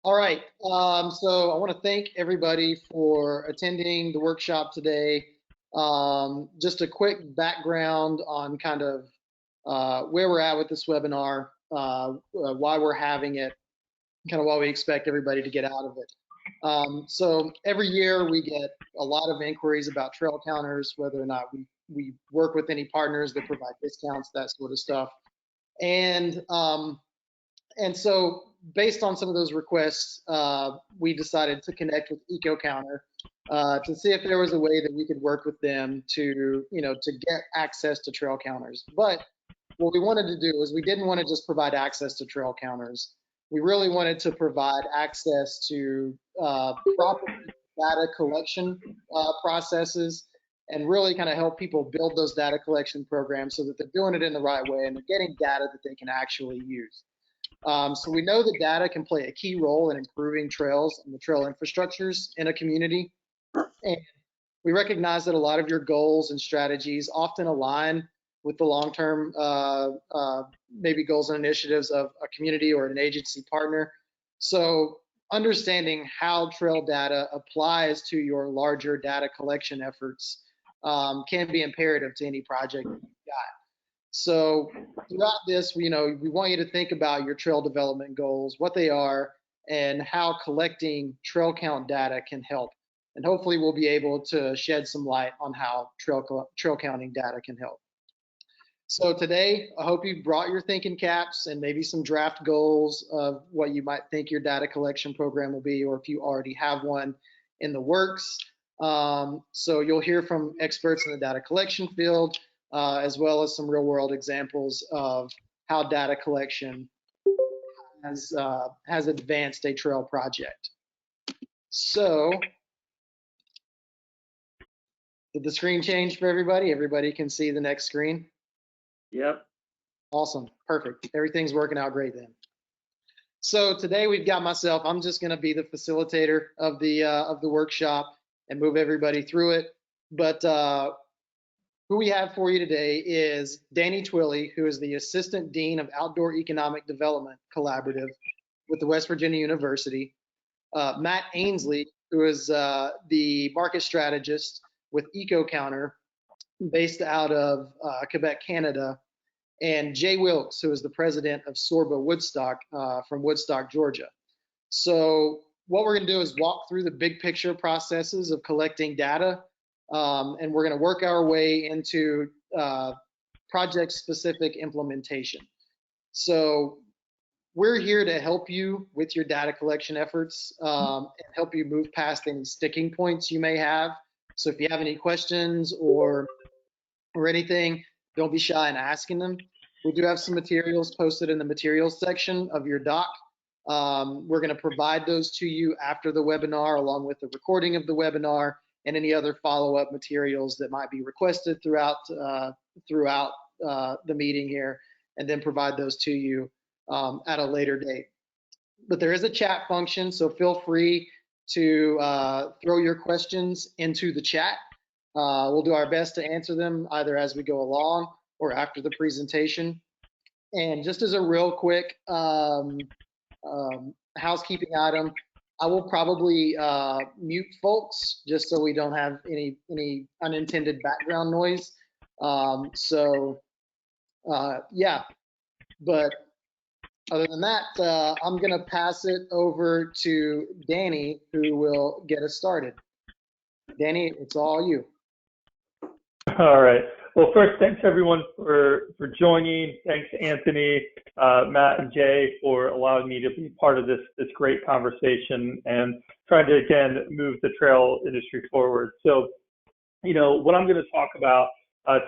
All right. So I want to thank everybody for attending the workshop today. Just a quick background on kind of where we're at with this webinar, why we're having it, kind of what we expect everybody to get out of it. So every year we get a lot of inquiries about trail counters, whether or not we work with any partners that provide discounts, that sort of stuff. And so based on some of those requests, we decided to connect with Eco-Counter to see if there was a way that we could work with them to, to get access to trail counters. But what we wanted to do is we didn't want to just provide access to trail counters. We really wanted to provide access to proper data collection processes and really kind of help people build those data collection programs so that they're doing it in the right way and they're getting data that they can actually use. So we know that data can play a key role in improving trails and the trail infrastructures in a community. And we recognize that a lot of your goals and strategies often align with the long-term maybe goals and initiatives of a community or an agency partner. So understanding how trail data applies to your larger data collection efforts can be imperative to any project that you've got. So throughout this, we want you to think about your trail development goals, what they are, and how collecting trail count data can help. And hopefully we'll be able to shed some light on how trail counting data can help. So today, I hope you brought your thinking caps and maybe some draft goals of what you might think your data collection program will be, or if you already have one in the works. So you'll hear from experts in the data collection field, as well as some real world examples of how data collection has advanced a trail project. So, did the screen change for everybody? Everybody can see the next screen? Yep. Awesome, perfect. Everything's working out great then. So today we've got myself, I'm just gonna be the facilitator of the workshop and move everybody through it. But who we have for you today is Danny Twilley, who is the Assistant Dean of Outdoor Economic Development Collaborative with the West Virginia University. Matt Ainsley, who is the Market Strategist with Eco-Counter, based out of Quebec, Canada, and Jay Wilkes, who is the president of SORBA Woodstock from Woodstock, Georgia. So what we're gonna do is walk through the big picture processes of collecting data, and we're gonna work our way into project-specific implementation. So we're here to help you with your data collection efforts and help you move past any sticking points you may have. So if you have any questions or anything, don't be shy in asking them. We do have some materials posted in the materials section of your doc. We're going to provide those to you after the webinar, along with the recording of the webinar and any other follow-up materials that might be requested throughout the meeting here, and then provide those to you at a later date. But there is a chat function, so feel free to throw your questions into the chat. We'll do our best to answer them either as we go along or after the presentation. And just as a real quick housekeeping item, I will probably mute folks just so we don't have any unintended background noise. Yeah, but other than that, I'm going to pass it over to Danny, who will get us started. Danny, it's all you. All right. Well, first, thanks everyone for joining. Thanks, Anthony, Matt, and Jay for allowing me to be part of this great conversation and trying to, again, move the trail industry forward. So, what I'm going to talk about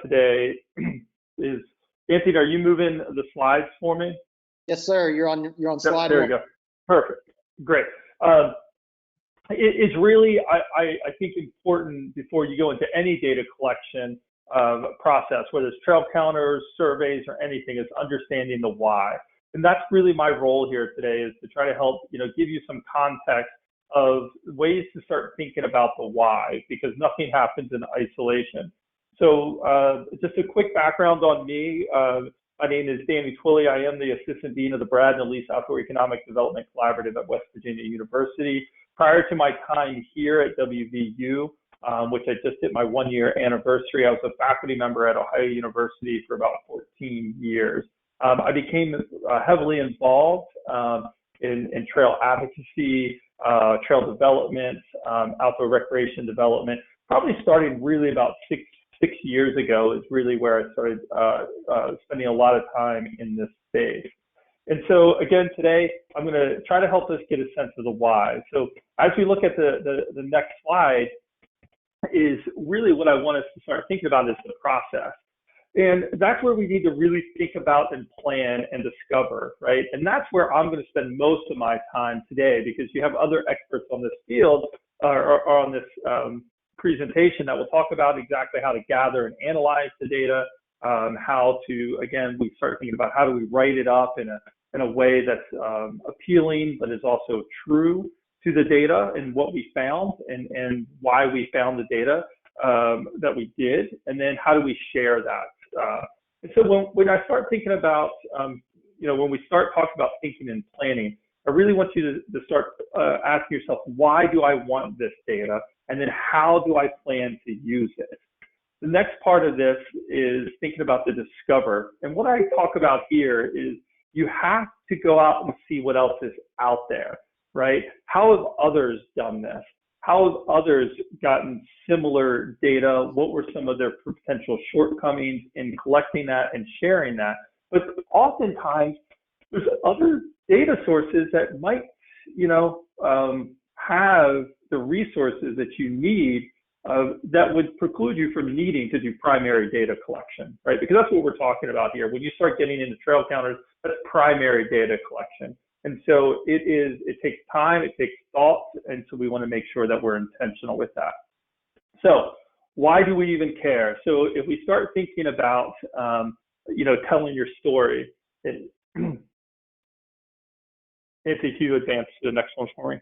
today is, Anthony, are you moving the slides for me? Yes, sir. You're on slide There one. you go. Perfect. Great. It's really, I think, important before you go into any data collection process, whether it's trail counters, surveys, or anything, is understanding the why. And that's really my role here today, is to try to help, give you some context of ways to start thinking about the why, because nothing happens in isolation. So just a quick background on me. My name is Twilley. I am the Assistant Dean of the Brad and Elise Outdoor Economic Development Collaborative at West Virginia University. Prior to my time here at WVU, which I just hit my 1-year anniversary, I was a faculty member at Ohio University for about 14 years. I became heavily involved in trail advocacy, trail development, outdoor recreation development, probably starting really about six years ago is really where I started spending a lot of time in this space. And so again, today, I'm going to try to help us get a sense of the why. So as we look at the next slide, is really what I want us to start thinking about is the process. And that's where we need to really think about and plan and discover, right? And that's where I'm going to spend most of my time today, because you have other experts on this field or on this presentation that will talk about exactly how to gather and analyze the data, how to, again, we start thinking about how do we write it up in a way that's appealing, but is also true to the data and what we found and why we found the data that we did, and then how do we share that. And so when I start thinking about, when we start talking about thinking and planning, I really want you to start asking yourself, why do I want this data? And then how do I plan to use it? The next part of this is thinking about the discover. And what I talk about here is you have to go out and see what else is out there, right? How have others done this? How have others gotten similar data? What were some of their potential shortcomings in collecting that and sharing that? But oftentimes, there's other data sources that might, have the resources that you need that would preclude you from needing to do primary data collection, right? Because that's what we're talking about here. When you start getting into trail counters, that's primary data collection. And so it takes time, it takes thought, and so we want to make sure that we're intentional with that. So why do we even care? So if we start thinking about, telling your story, Nancy, can you advance to the next one for me?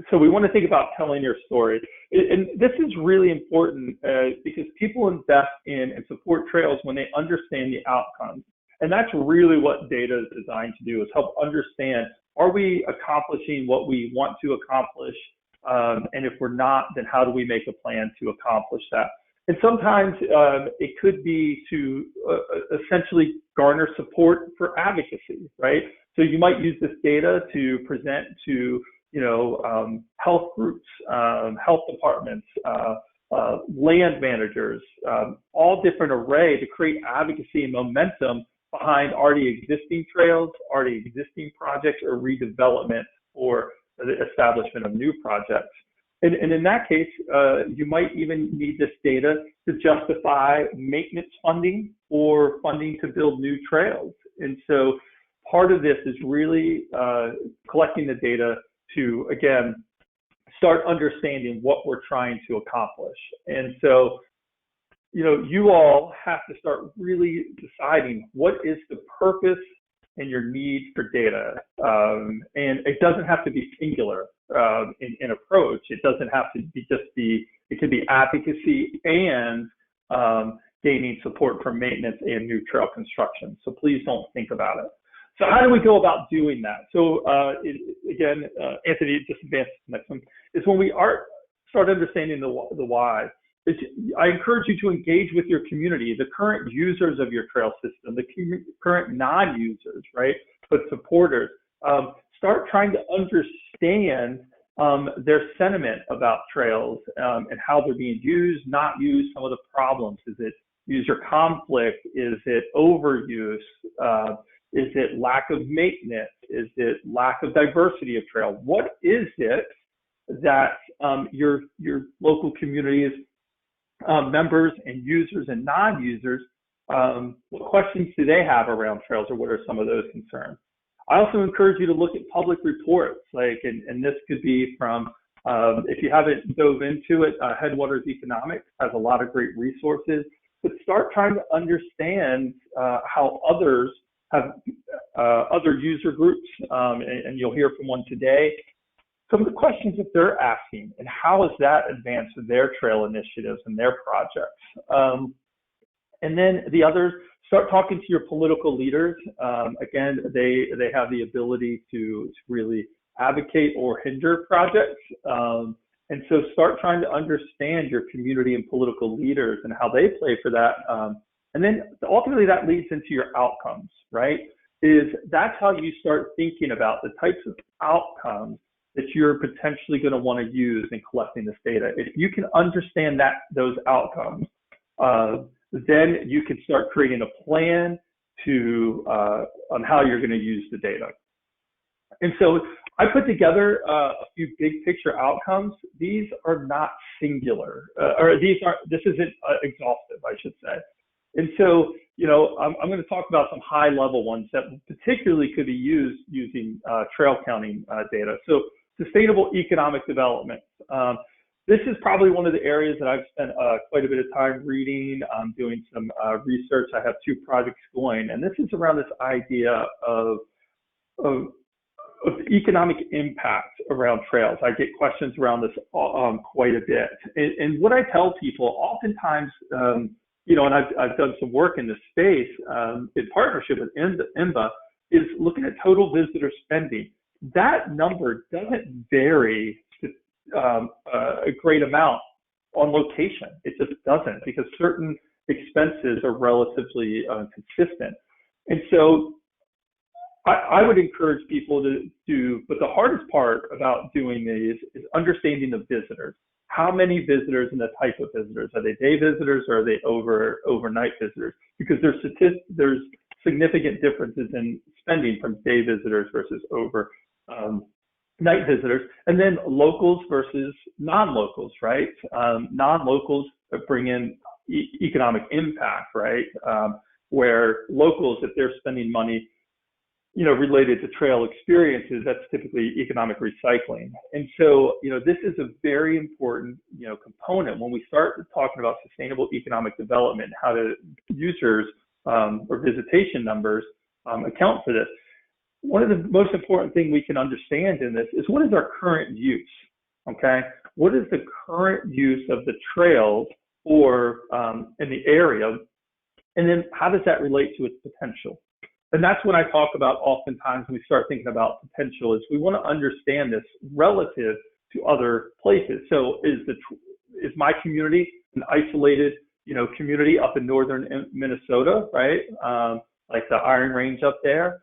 So we want to think about telling your story. And this is really important because people invest in and support trails when they understand the outcomes. And that's really what data is designed to do, is help understand, are we accomplishing what we want to accomplish? And if we're not, then how do we make a plan to accomplish that? And sometimes it could be to essentially garner support for advocacy, right? So you might use this data to present to health groups, health departments, land managers, all different array to create advocacy and momentum behind already existing trails, already existing projects, or redevelopment or the establishment of new projects. And in that case, you might even need this data to justify maintenance funding or funding to build new trails. And so part of this is really collecting the data to, again, start understanding what we're trying to accomplish. And so, you all have to start really deciding what is the purpose and your need for data. And it doesn't have to be singular in approach. It doesn't have to be it could be advocacy and gaining support for maintenance and new trail construction. So please don't think about it. So how do we go about doing that? So again, Anthony, just advance to the next one, is when we start understanding the why. I encourage you to engage with your community, the current users of your trail system, the current non-users, right, but supporters. Start trying to understand their sentiment about trails and how they're being used, not used, some of the problems. Is it user conflict? Is it overuse? Is it lack of maintenance? Is it lack of diversity of trail? What is it that your local communities, members and users and non-users, what questions do they have around trails, or what are some of those concerns? I also encourage you to look at public reports, and this could be from, if you haven't dove into it, Headwaters Economics has a lot of great resources, but start trying to understand how others have other user groups, and you'll hear from one today, some of the questions that they're asking and how has that advanced their trail initiatives and their projects. And then the others, start talking to your political leaders. Again, they have the ability to really advocate or hinder projects. And so start trying to understand your community and political leaders and how they play for that. And then ultimately that leads into your outcomes, right? That's how you start thinking about the types of outcomes that you're potentially going to want to use in collecting this data. If you can understand those outcomes, then you can start creating a plan on how you're going to use the data. And so I put together a few big picture outcomes. These are not singular, this isn't exhaustive, I should say. And so, I'm going to talk about some high level ones that particularly could be used using trail counting data. So sustainable economic development. This is probably one of the areas that I've spent quite a bit of time reading, doing some research. I have 2 projects going, and this is around this idea of economic impact around trails. I get questions around this quite a bit. And what I tell people, oftentimes, and I've done some work in this space in partnership with IMBA, is looking at total visitor spending. That number doesn't vary a great amount on location. It just doesn't, because certain expenses are relatively consistent. And so I would encourage people but the hardest part about doing these is understanding the visitors. How many visitors and the type of visitors? Are they day visitors or are they overnight visitors? Because there's significant differences in spending from day visitors versus night visitors, and then locals versus non-locals, right? Non-locals bring in economic impact, right? Where locals, if they're spending money, related to trail experiences, that's typically economic recycling. And so, this is a very important, component when we start talking about sustainable economic development, how the users or visitation numbers account for this. One of the most important things we can understand in this is, what is our current use, okay? What is the current use of the trails or in the area? And then how does that relate to its potential? And that's when I talk about, oftentimes when we start thinking about potential, is we want to understand this relative to other places. So is my community an isolated, community up in northern Minnesota, right? Like the Iron Range up there?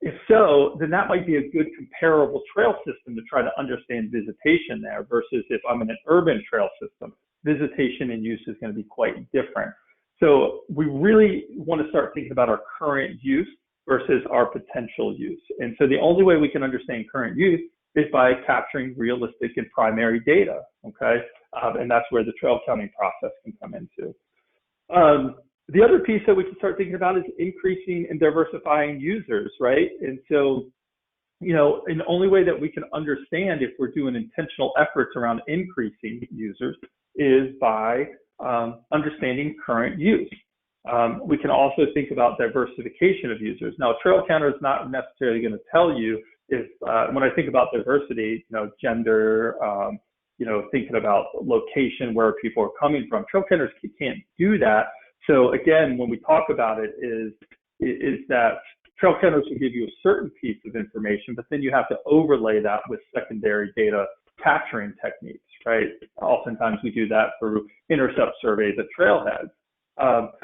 If so, then that might be a good comparable trail system to try to understand visitation there, versus if I'm in an urban trail system, visitation and use is going to be quite different. So we really want to start thinking about our current use versus our potential use. And so the only way we can understand current use is by capturing realistic and primary data, okay? And that's where the trail counting process can come into. The other piece that we can start thinking about is increasing and diversifying users, right? And so, and the only way that we can understand if we're doing intentional efforts around increasing users is by understanding current use. We can also think about diversification of users. Now, a trail counter is not necessarily going to tell you if, when I think about diversity, gender, thinking about location, where people are coming from. Trail counters can't do that. So again, when we talk about it, is that trail counters will give you a certain piece of information, but then you have to overlay that with secondary data capturing techniques, right? Oftentimes we do that through intercept surveys at trailheads.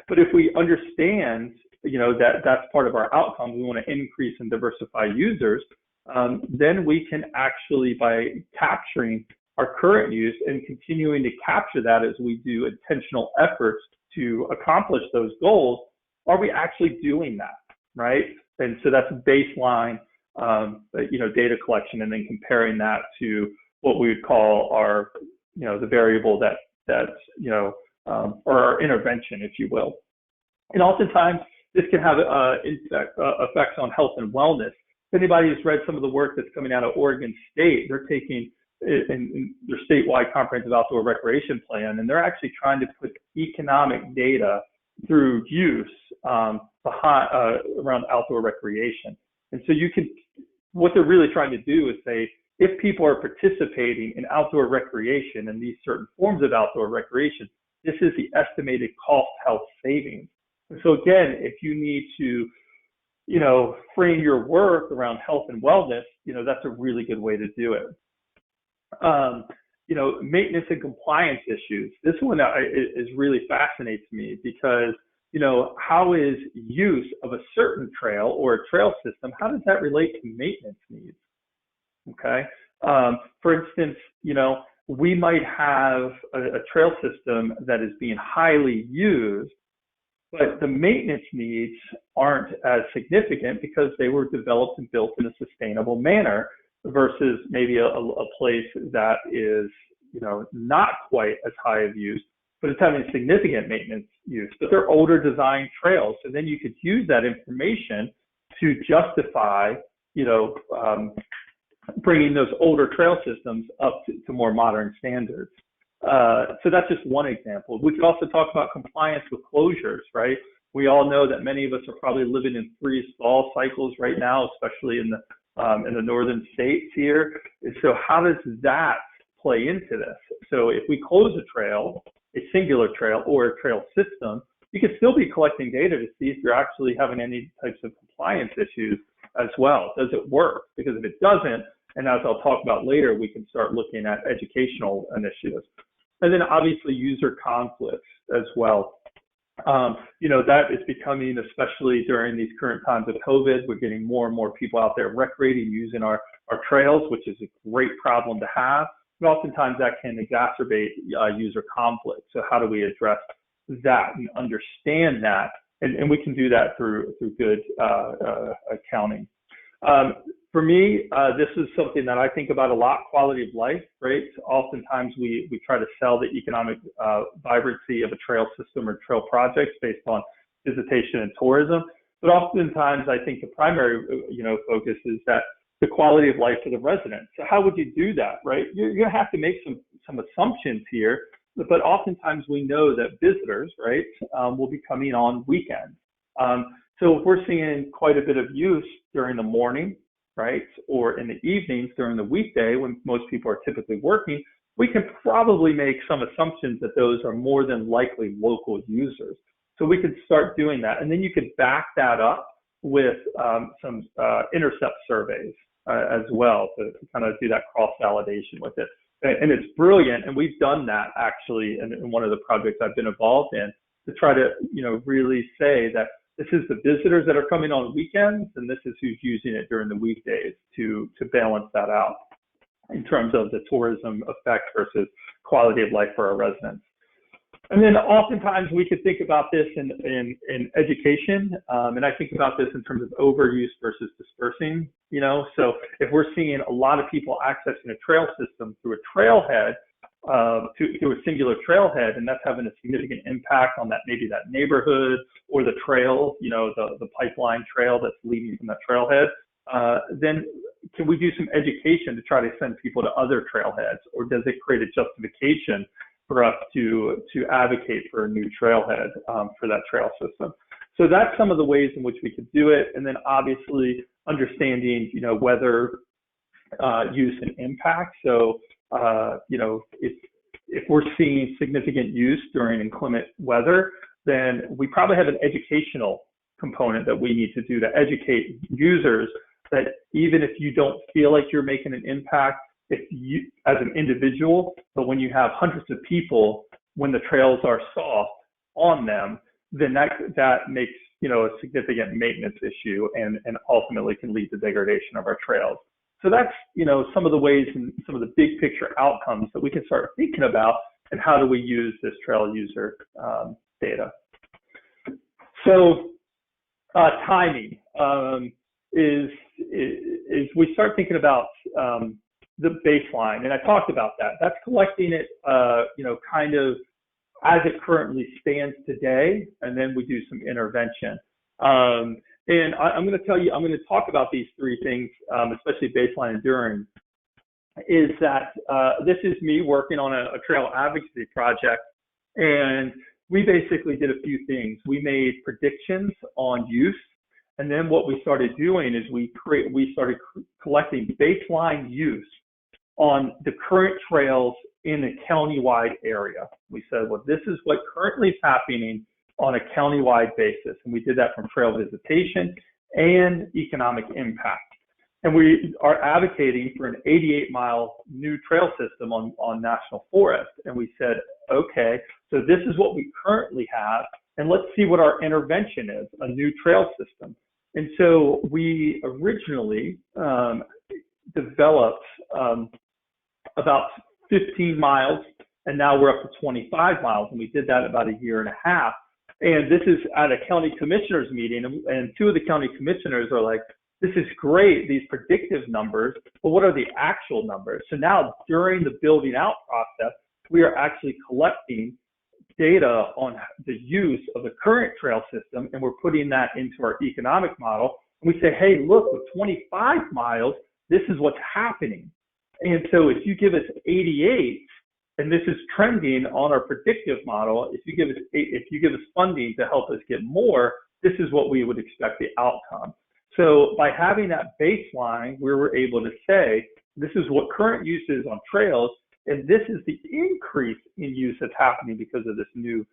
But if we understand, that's part of our outcome, we want to increase and diversify users, then we can actually, by capturing our current use and continuing to capture that as we do intentional efforts to accomplish those goals, are we actually doing that, right? And so that's baseline, data collection, and then comparing that to what we would call our, the variable that's or our intervention, if you will. And oftentimes this can have effects on health and wellness. If anybody has read some of the work that's coming out of Oregon State, they're taking in their statewide comprehensive outdoor recreation plan, and they're actually trying to put economic data through use around outdoor recreation. And so what they're really trying to do is say, if people are participating in outdoor recreation and these certain forms of outdoor recreation, this is the estimated cost health savings. And so again, if you need to, frame your work around health and wellness, that's a really good way to do it. Maintenance and compliance issues. This one is really fascinates me because, how is use of a certain trail or a trail system, how does that relate to maintenance needs? Okay. For instance, we might have a trail system that is being highly used, but the maintenance needs aren't as significant because they were developed and built in a sustainable manner versus maybe a place that is, not quite as high of use, but it's having significant maintenance use. But they're older design trails. So then you could use that information to justify, bringing those older trail systems up to more modern standards. So that's just one example. We could also talk about compliance with closures, right? We all know that many of us are probably living in freeze-thaw cycles right now, especially in the northern states here. And so how does that play into this? So if we close a trail, a singular trail or a trail system, you can still be collecting data to see if you're actually having any types of compliance issues as well. Does it work? Because if it doesn't, and as I'll talk about later, we can start looking at educational initiatives. And then obviously user conflicts as well. That is becoming, especially during these current times of COVID, we're getting more and more people out there recreating, using our trails, which is a great problem to have. But oftentimes that can exacerbate user conflict. So how do we address that and understand that? And we can do that through good accounting. For me, this is something that I think about a lot, quality of life, right? So oftentimes we try to sell the economic vibrancy of a trail system or trail projects based on visitation and tourism. But oftentimes I think the primary, focus is that the quality of life for the residents. So how would you do that, right? You're going to have to make some assumptions here, but oftentimes we know that visitors, right, will be coming on weekends. So if we're seeing quite a bit of use during the morning, right, or in the evenings during the weekday when most people are typically working, we can probably make some assumptions that those are more than likely local users. So we could start doing that. And then you could back that up with some intercept surveys as well to kind of do that cross-validation with it. And it's brilliant. And we've done that actually in one of the projects I've been involved in to try to, really say that this is the visitors that are coming on weekends, and this is who's using it during the weekdays to balance that out in terms of the tourism effect versus quality of life for our residents. And then oftentimes we could think about this in education, and I think about this in terms of overuse versus dispersing, So if we're seeing a lot of people accessing a trail system through a trailhead, to a singular trailhead, and that's having a significant impact on that, maybe that neighborhood or the trail, the pipeline trail that's leading from that trailhead, then can we do some education to try to send people to other trailheads, or does it create a justification for us to advocate for a new trailhead for that trail system? So that's some of the ways in which we could do it. And then obviously understanding, weather use and impact. So if we're seeing significant use during inclement weather, then we probably have an educational component that we need to do to educate users that even if you don't feel like you're making an impact, if you as an individual, but when you have hundreds of people, when the trails are soft on them, then that makes a significant maintenance issue and ultimately can lead to degradation of our trails. So that's, some of the ways and some of the big picture outcomes that we can start thinking about and how do we use this trail user data. So timing is we start thinking about the baseline, and I talked about that. That's collecting it, kind of as it currently stands today, and then we do some intervention. And I'm going to talk about these three things, especially baseline and during, is that this is me working on a trail advocacy project. And we basically did a few things. We made predictions on use. And then what we started doing is we started collecting baseline use on the current trails in a county-wide area. We said, well, this is what currently is happening on a county-wide basis. And we did that from trail visitation and economic impact. And we are advocating for an 88-mile new trail system on national forest. And we said, okay, so this is what we currently have, and let's see what our intervention is, a new trail system. And so we originally developed about 15 miles, and now we're up to 25 miles, and we did that about a year and a half. And this is at a county commissioners meeting, and two of the county commissioners are like, this is great, these predictive numbers, but what are the actual numbers? So now during the building out process, we are actually collecting data on the use of the current trail system, and we're putting that into our economic model. And we say, hey, look, with 25 miles, this is what's happening. And so if you give us 88, and this is trending on our predictive model, if you give us funding to help us get more, this is what we would expect the outcome. So by having that baseline, we were able to say, this is what current use is on trails, and this is the increase in use that's happening because of this new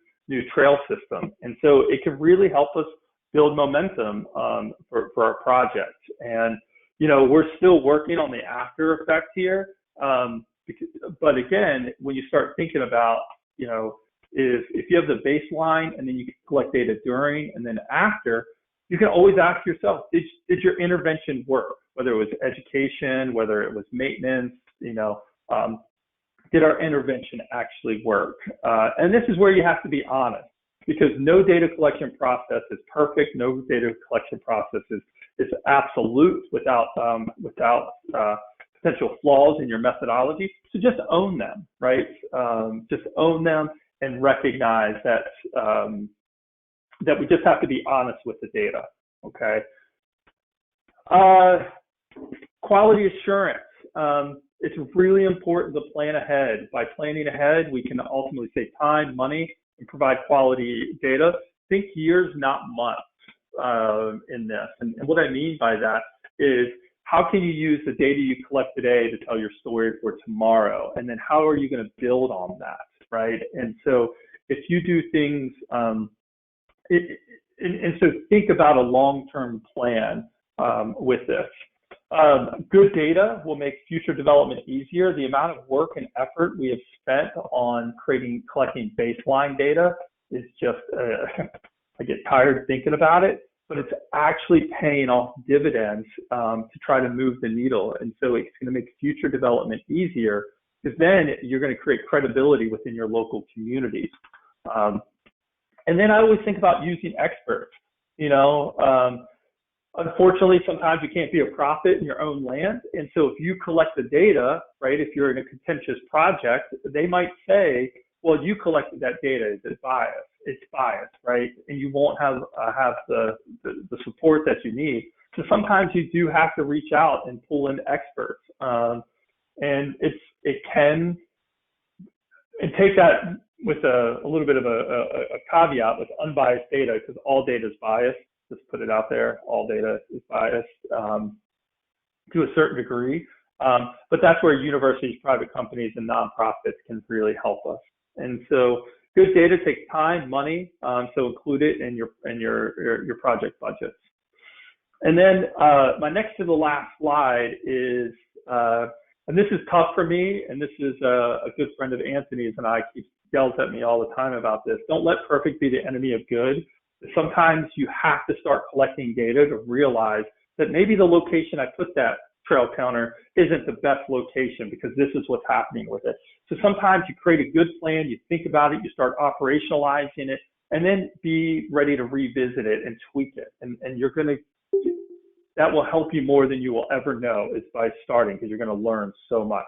trail system. And so it can really help us build momentum for our project. And, you know, we're still working on the after effect here. But again, when you start thinking about, you know, if you have the baseline and then you can collect data during and then after, you can always ask yourself, did your intervention work? Whether it was education, whether it was maintenance, you know, did our intervention actually work? And this is where you have to be honest, because no data collection process is perfect. No data collection process is absolute without potential flaws in your methodology. So just own them, right? Just own them and recognize that that we just have to be honest with the data, okay? Quality assurance. It's really important to plan ahead. By planning ahead, we can ultimately save time, money, and provide quality data. Think years, not months in this. And what I mean by that is, how can you use the data you collect today to tell your story for tomorrow? And then how are you going to build on that, right? And so if you do things, and so think about a long-term plan with this. Good data will make future development easier. The amount of work and effort we have spent on collecting baseline data is just, I get tired thinking about it, but it's actually paying off dividends to try to move the needle. And so it's going to make future development easier, because then you're going to create credibility within your local communities. And then I always think about using experts. You know, unfortunately, sometimes you can't be a prophet in your own land. And so if you collect the data, right, if you're in a contentious project, they might say, well, you collected that data, is it biased? It's biased, right? And you won't have the support that you need. So sometimes you do have to reach out and pull in experts. And take that with a little bit of a caveat with unbiased data, because all data is biased. Just put it out there. All data is biased to a certain degree. But that's where universities, private companies, and nonprofits can really help us. And so good data takes time, money, so include it in your project budgets. And then my next to the last slide is, and this is tough for me, and this is a good friend of Anthony's, and I keep yells at me all the time about this. Don't let perfect be the enemy of good. Sometimes you have to start collecting data to realize that maybe the location I put that trail counter isn't the best location, because this is what's happening with it. So sometimes you create a good plan, you think about it, you start operationalizing it, and then be ready to revisit it and tweak it. And that will help you more than you will ever know, is by starting, because you're going to learn so much.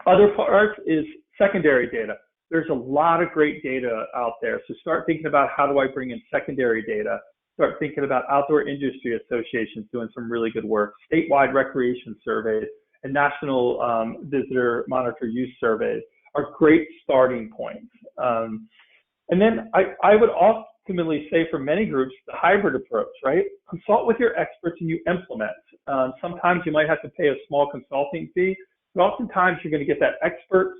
Other part is secondary data. There's a lot of great data out there. So start thinking about, how do I bring in secondary data? Start thinking about outdoor industry associations doing some really good work, statewide recreation surveys, and national visitor monitor use surveys are great starting points. And then I would ultimately say, for many groups, the hybrid approach, right? Consult with your experts and you implement. Sometimes you might have to pay a small consulting fee, but oftentimes you're going to get that expert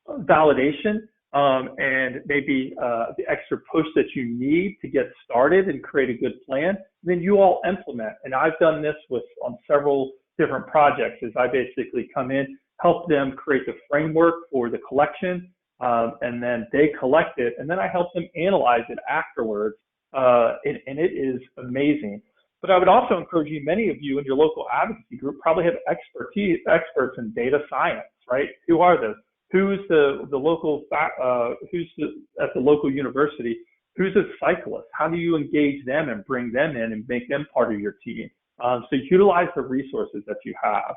validation and maybe the extra push that you need to get started and create a good plan. Then you all implement. And I've done this on several different projects. Is I basically come in, help them create the framework for the collection, and then they collect it, and then I help them analyze it afterwards. And it is amazing. But I would also encourage you, many of you in your local advocacy group probably have experts in data science, right? Who are those? Who's the local, at the local university? Who's a cyclist? How do you engage them and bring them in and make them part of your team? So utilize the resources that you have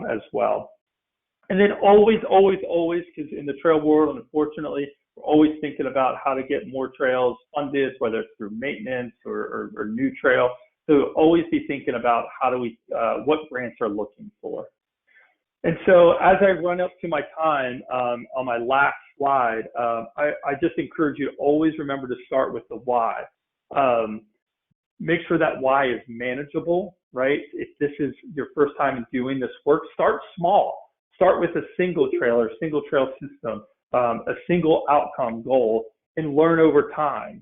as well. And then always, because in the trail world, unfortunately, we're always thinking about how to get more trails funded, whether it's through maintenance or new trail. So always be thinking about how do we, what grants are looking for. And so as I run up to my time on my last slide, I just encourage you to always remember to start with the why. Make sure that why is manageable, right? If this is your first time in doing this work, start small. Start with a single trail system, a single outcome goal, and learn over time,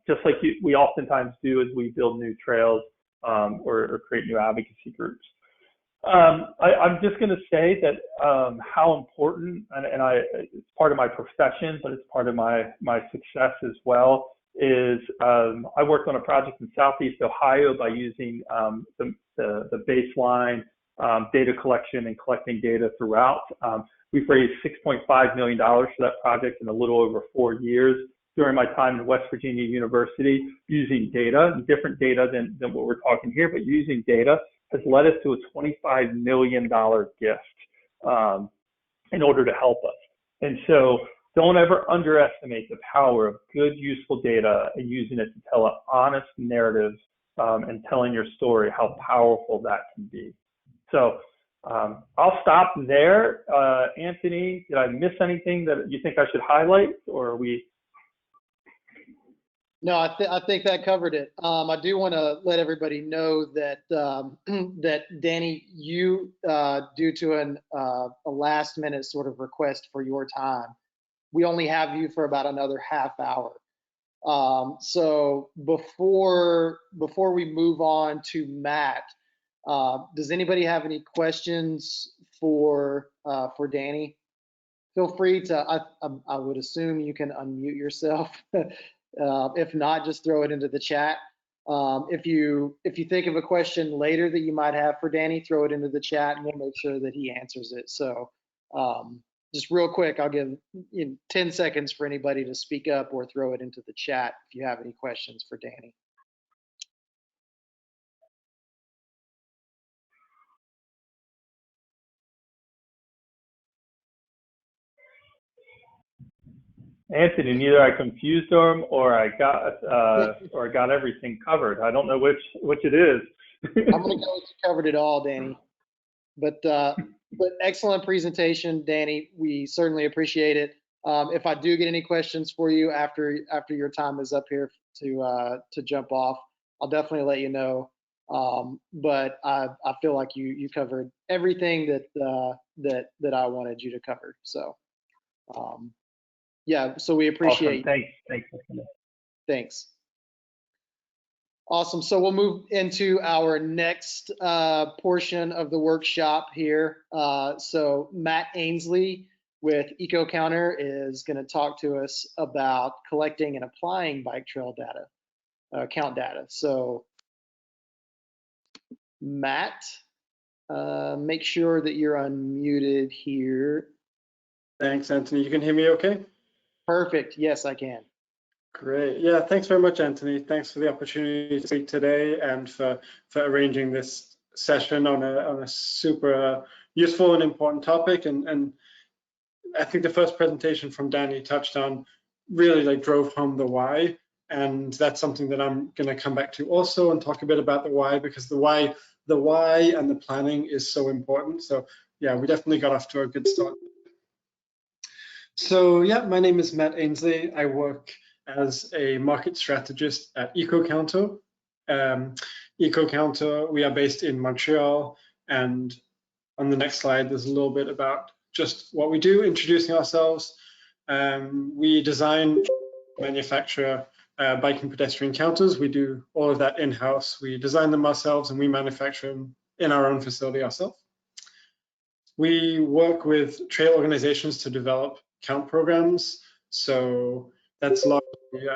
just like we oftentimes do as we build new trails or create new advocacy groups. I'm just going to say that how important, and it's part of my profession, but it's part of my success as well, is I worked on a project in Southeast Ohio by using the baseline data collection and collecting data throughout. We've raised $6.5 million for that project in a little over 4 years during my time in West Virginia University, using data, different data than what we're talking here, but using data has led us to a $25 million gift in order to help us. And so don't ever underestimate the power of good, useful data and using it to tell an honest narrative and telling your story, how powerful that can be. So I'll stop there. Anthony, did I miss anything that you think I should highlight, or are we? No, I think that covered it. I do want to let everybody know that that Danny, you due to a last minute sort of request for your time, we only have you for about another half hour. So before we move on to Matt, does anybody have any questions for Danny? Feel free to. I would assume you can unmute yourself. If not, just throw it into the chat. If you think of a question later that you might have for Danny, throw it into the chat and we'll make sure that he answers it. So just real quick, I'll give 10 seconds for anybody to speak up or throw it into the chat if you have any questions for Danny. Anthony, neither I confused them or I got everything covered. I don't know which it is. I'm gonna go with you covered it all, Danny. But excellent presentation, Danny. We certainly appreciate it. If I do get any questions for you after your time is up here to jump off, I'll definitely let you know. But I feel like you covered everything that I wanted you to cover. So. Yeah, so we appreciate. Awesome. Thanks. Thanks. Awesome. So we'll move into our next portion of the workshop here. So Matt Ainsley with Eco-Counter is going to talk to us about collecting and applying bike trail data, count data. So Matt, make sure that you're unmuted here. Thanks, Anthony. You can hear me okay? Perfect. Yes, I can. Great. Yeah, thanks very much, Anthony. Thanks for the opportunity to speak today and for arranging this session on a super useful and important topic. And I think the first presentation from Danny touched on really drove home the why. And that's something that I'm going to come back to also and talk a bit about the why, because the why and the planning is so important. So yeah, we definitely got off to a good start. So yeah, my name is Matt Ainsley. I work as a market strategist at Eco-Counter. Eco-Counter. We are based in Montreal, and on the next slide, there's a little bit about just what we do, introducing ourselves. We design, manufacture bike and pedestrian counters. We do all of that in-house. We design them ourselves and we manufacture them in our own facility ourselves. We work with trail organizations to develop count programs. So that's largely,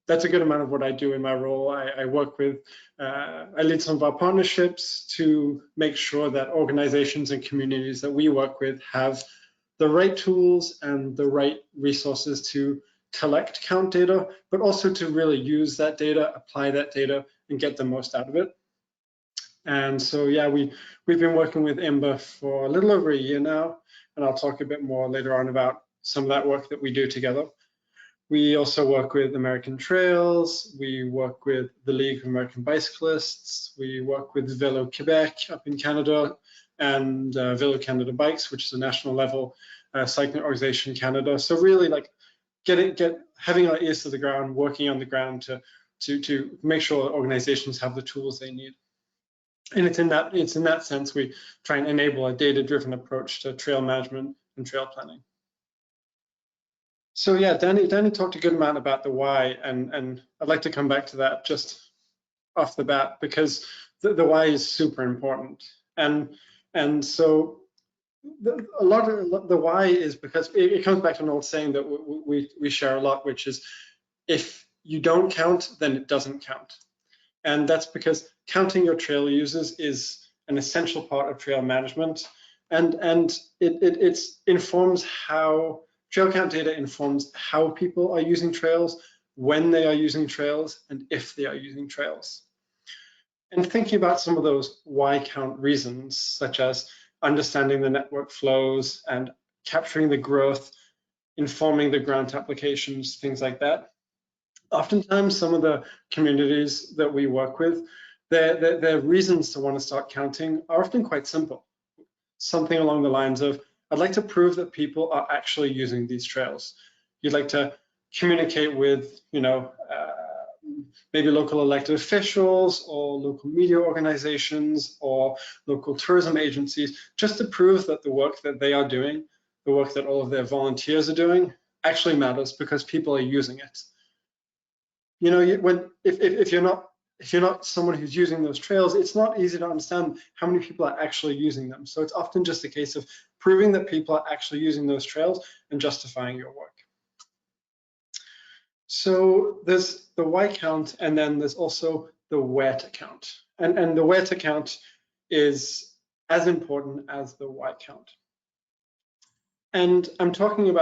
that's a good amount of what I do in my role. I work with, I lead some of our partnerships to make sure that organizations and communities that we work with have the right tools and the right resources to collect count data, but also to really use that data, apply that data, and get the most out of it. And so, yeah, we've been working with IMBA for a little over a year now, and I'll talk a bit more later on about some of that work that we do together. We also work with American Trails, we work with the League of American Bicyclists, we work with Vélo Québec up in Canada, and Vélo Canada Bikes, which is a national level cycling organization in Canada. So really, like, having our ears to the ground, working on the ground to make sure organizations have the tools they need. And it's in that sense we try and enable a data-driven approach to trail management and trail planning. So yeah, Danny talked a good amount about the why, and I'd like to come back to that just off the bat, because the why is super important. And so a lot of the why is because it comes back to an old saying that we share a lot, which is, if you don't count, then it doesn't count. And that's because counting your trail users is an essential part of trail management, and it informs how trail count data informs how people are using trails, when they are using trails, and if they are using trails. And thinking about some of those why count reasons, such as understanding the network flows and capturing the growth, informing the grant applications, things like that. Oftentimes, some of the communities that we work with, their reasons to want to start counting are often quite simple. Something along the lines of, I'd like to prove that people are actually using these trails. You'd like to communicate with, maybe local elected officials or local media organizations or local tourism agencies, just to prove that the work that they are doing, the work that all of their volunteers are doing, actually matters because people are using it. You know, if you're not someone who's using those trails, it's not easy to understand how many people are actually using them. So it's often just a case of proving that people are actually using those trails and justifying your work. So there's the why count, and then there's also the where to count. And the where to count is as important as the why count. And I'm talking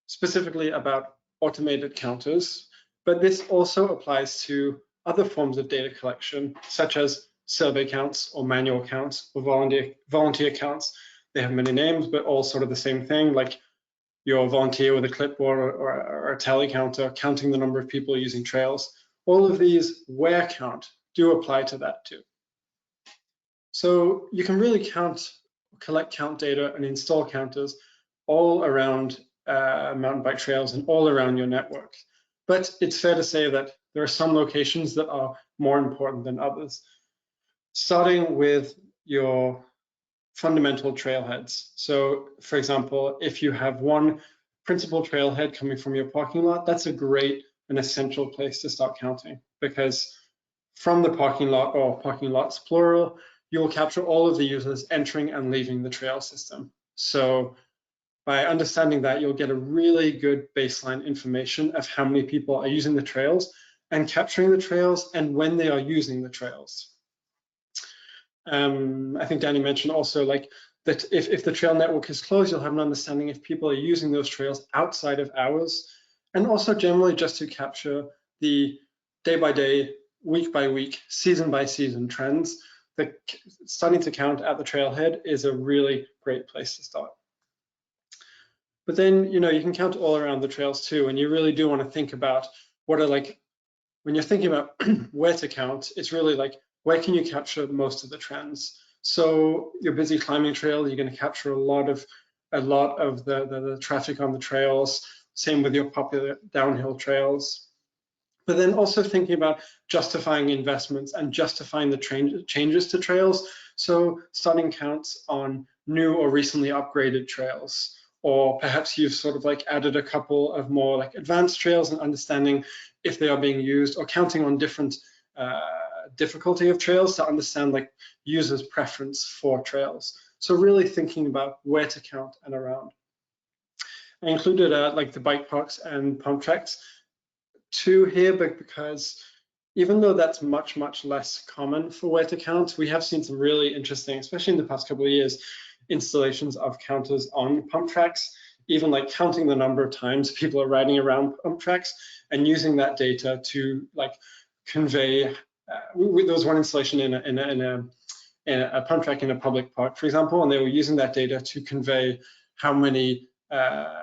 specifically about automated counters, but this also applies to other forms of data collection, such as survey counts or manual counts or volunteer counts. They have many names, but all sort of the same thing, like your volunteer with a clipboard or a tally counter, counting the number of people using trails. All of these where count do apply to that too. So you can really collect count data and install counters all around mountain bike trails and all around your network. But it's fair to say that there are some locations that are more important than others, starting with your fundamental trailheads. So for example, if you have one principal trailhead coming from your parking lot, that's a great and essential place to start counting, because from the parking lot, or parking lots plural, you will capture all of the users entering and leaving the trail system. So by understanding that, you'll get a really good baseline information of how many people are using the trails and capturing the trails and when they are using the trails. I think Danny mentioned also that if the trail network is closed, you'll have an understanding if people are using those trails outside of hours, and also generally just to capture the day by day, week by week, season by season trends. Starting to count at the trailhead is a really great place to start. But then, you can count all around the trails too, and you really do want to think about when you're thinking about where to count, it's really like, where can you capture most of the trends? So your busy climbing trail, you're going to capture a lot of the traffic on the trails. Same with your popular downhill trails. but then also thinking about justifying investments and justifying the changes to trails. So starting counts on new or recently upgraded trails, or perhaps you've sort of like added a couple of more like advanced trails and understanding if they are being used, or counting on different difficulty of trails to understand like users' preference for trails. So really thinking about where to count and around. I included like the bike parks and pump tracks too here, but because even though that's much less common for where to count, we have seen some really interesting, especially in the past couple of years, installations of counters on pump tracks, even like counting the number of times people are riding around pump tracks and using that data to like convey. There was one installation in a pump track in a public park, for example, and they were using that data to convey how many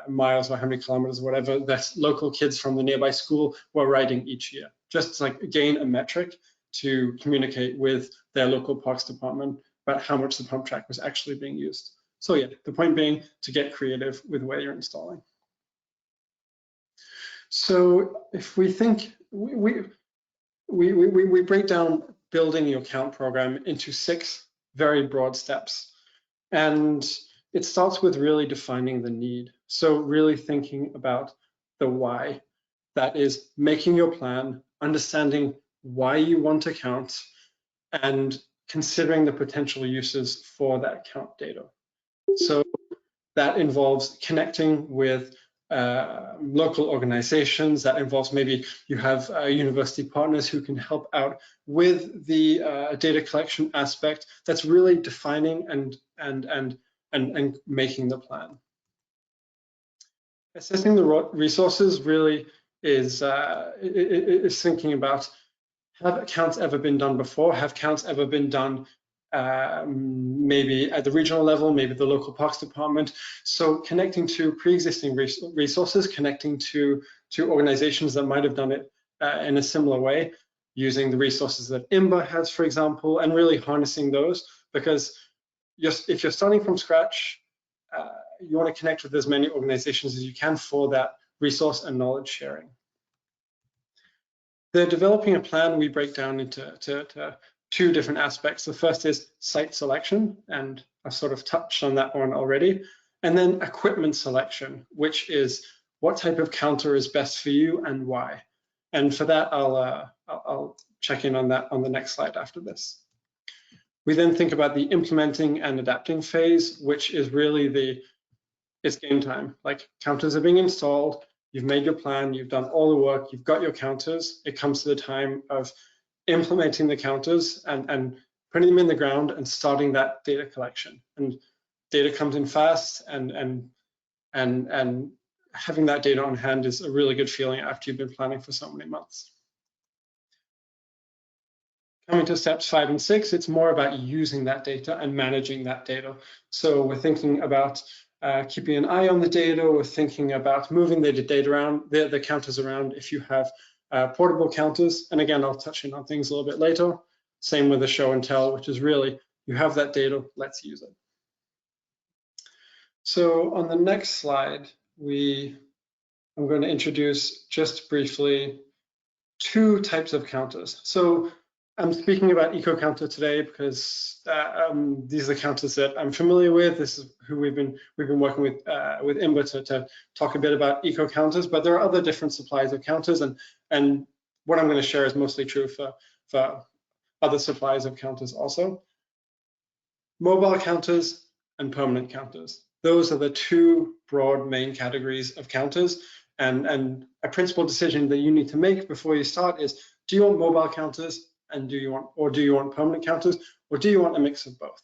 miles or how many kilometers or whatever that local kids from the nearby school were riding each year, just to like gain a metric to communicate with their local parks department about how much the pump track was actually being used. So yeah, the point being to get creative with where you're installing. So if we think, we break down building your count program into 6 very broad steps. And it starts with really defining the need. So really thinking about the why. That is making your plan, understanding why you want to count, and considering the potential uses for that count data. So that involves connecting with local organizations. That involves maybe you have university partners who can help out with the data collection aspect. That's really defining and making the plan. Assessing the resources really is thinking about, have counts ever been done before? Have counts ever been done maybe at the regional level, maybe the local parks department? So connecting to pre-existing resources, connecting to organizations that might have done it in a similar way, using the resources that IMBA has, for example, and really harnessing those, because if you're starting from scratch, you want to connect with as many organizations as you can for that resource and knowledge sharing. The developing a plan we break down into 2 different aspects. The first is site selection, and I've sort of touched on that one already. And then equipment selection, which is what type of counter is best for you and why. And for that, I'll check in on that on the next slide after this. We then think about the implementing and adapting phase, which is really it's game time. Like, counters are being installed, you've made your plan, you've done all the work, you've got your counters. It comes to the time of implementing the counters and putting them in the ground and starting that data collection. And data comes in fast, and having that data on hand is a really good feeling after you've been planning for so many months. Coming to steps 5 and 6, it's more about using that data and managing that data. So we're thinking about keeping an eye on the data. We're thinking about moving the data around, the counters around if you have portable counters. And again, I'll touch in on things a little bit later. Same with the show and tell, which is really, you have that data, let's use it. So on the next slide, I'm going to introduce just briefly 2 types of counters. So I'm speaking about Eco-Counter today because these are the counters that I'm familiar with. This is who we've been working with IMBA to talk a bit about Eco-Counters, but there are other different suppliers of counters, and what I'm going to share is mostly true for other suppliers of counters also. Mobile counters and permanent counters. Those are the 2 broad main categories of counters, and a principal decision that you need to make before you start is, do you want mobile counters? And do you want permanent counters, or do you want a mix of both?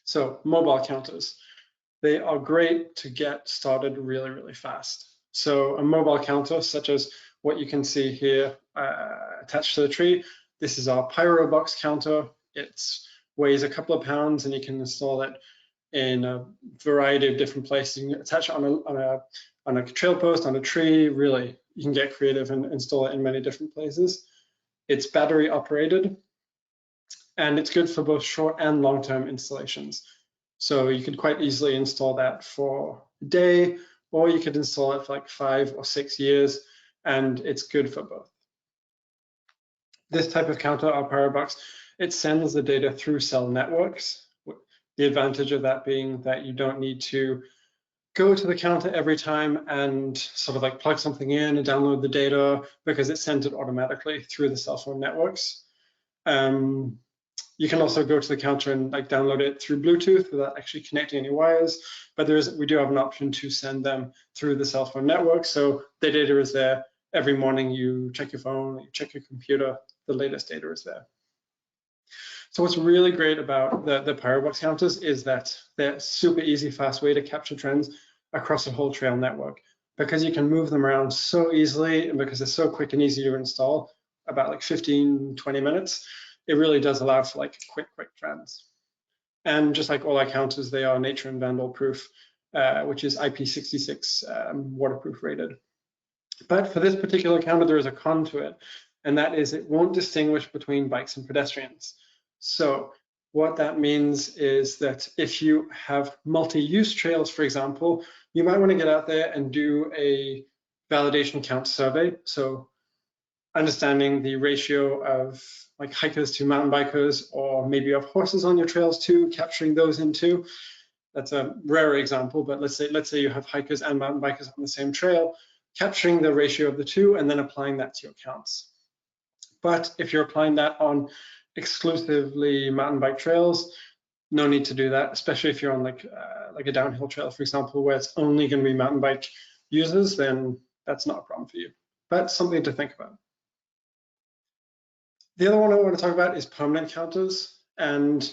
So mobile counters, they are great to get started really, really fast. So a mobile counter, such as what you can see here attached to the tree, this is our Pyro Box counter. It weighs a couple of pounds, and you can install it in a variety of different places. You can attach it on a trail post, on a tree. Really, you can get creative and install it in many different places. It's battery operated, and it's good for both short and long-term installations. So you could quite easily install that for a day, or you could install it for like 5 or 6 years. and it's good for both. This type of counter, our Parabox, it sends the data through cell networks. The advantage of that being that you don't need to go to the counter every time and sort of like plug something in and download the data, because it sends it automatically through the cell phone networks. You can also go to the counter and like download it through Bluetooth without actually connecting any wires, but we do have an option to send them through the cell phone network. So the data is there. Every morning you check your phone, you check your computer, the latest data is there. So what's really great about the Parabox counters is that they're super easy, fast way to capture trends across a whole trail network, because you can move them around so easily, and because they're so quick and easy to install, about like 15, 20 minutes, it really does allow for like quick trends. And just like all our counters, they are nature and vandal proof, which is IP66 waterproof rated. But for this particular counter, there is a con to it, and that is it won't distinguish between bikes and pedestrians. So what that means is that if you have multi-use trails, for example, you might want to get out there and do a validation count survey. So understanding the ratio of like hikers to mountain bikers, or maybe you have horses on your trails too, capturing those into. That's a rare example, but let's say you have hikers and mountain bikers on the same trail, capturing the ratio of the two and then applying that to your counts. But if you're applying that on exclusively mountain bike trails, no need to do that, especially if you're on like a downhill trail, for example, where it's only going to be mountain bike users, then that's not a problem for you, but something to think about. The other one I want to talk about is permanent counters, and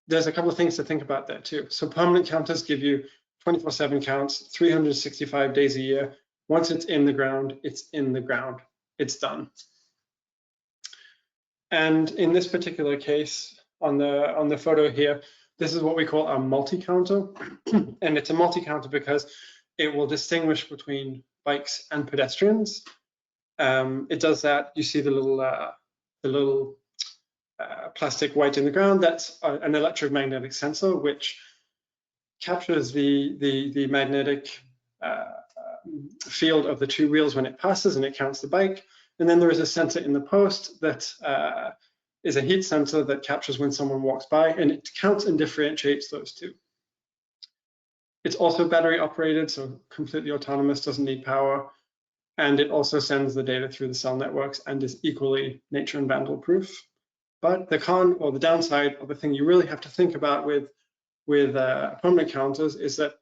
there's a couple of things to think about there too. So permanent counters give you 24/7 counts, 365 days a year. Once it's in the ground, it's in the ground, it's done. And in this particular case, on the photo here, this is what we call a multi-counter. And it's a multi-counter because it will distinguish between bikes and pedestrians. It does that. You see the little plastic white in the ground. That's an electromagnetic sensor which captures the magnetic field of the two wheels when it passes, and it counts the bike. And then there is a sensor in the post that is a heat sensor that captures when someone walks by, and it counts and differentiates those two. It's also battery operated, so completely autonomous, doesn't need power. And it also sends the data through the cell networks and is equally nature and vandal proof. But the con, or the downside, or the thing you really have to think about with permanent counters is that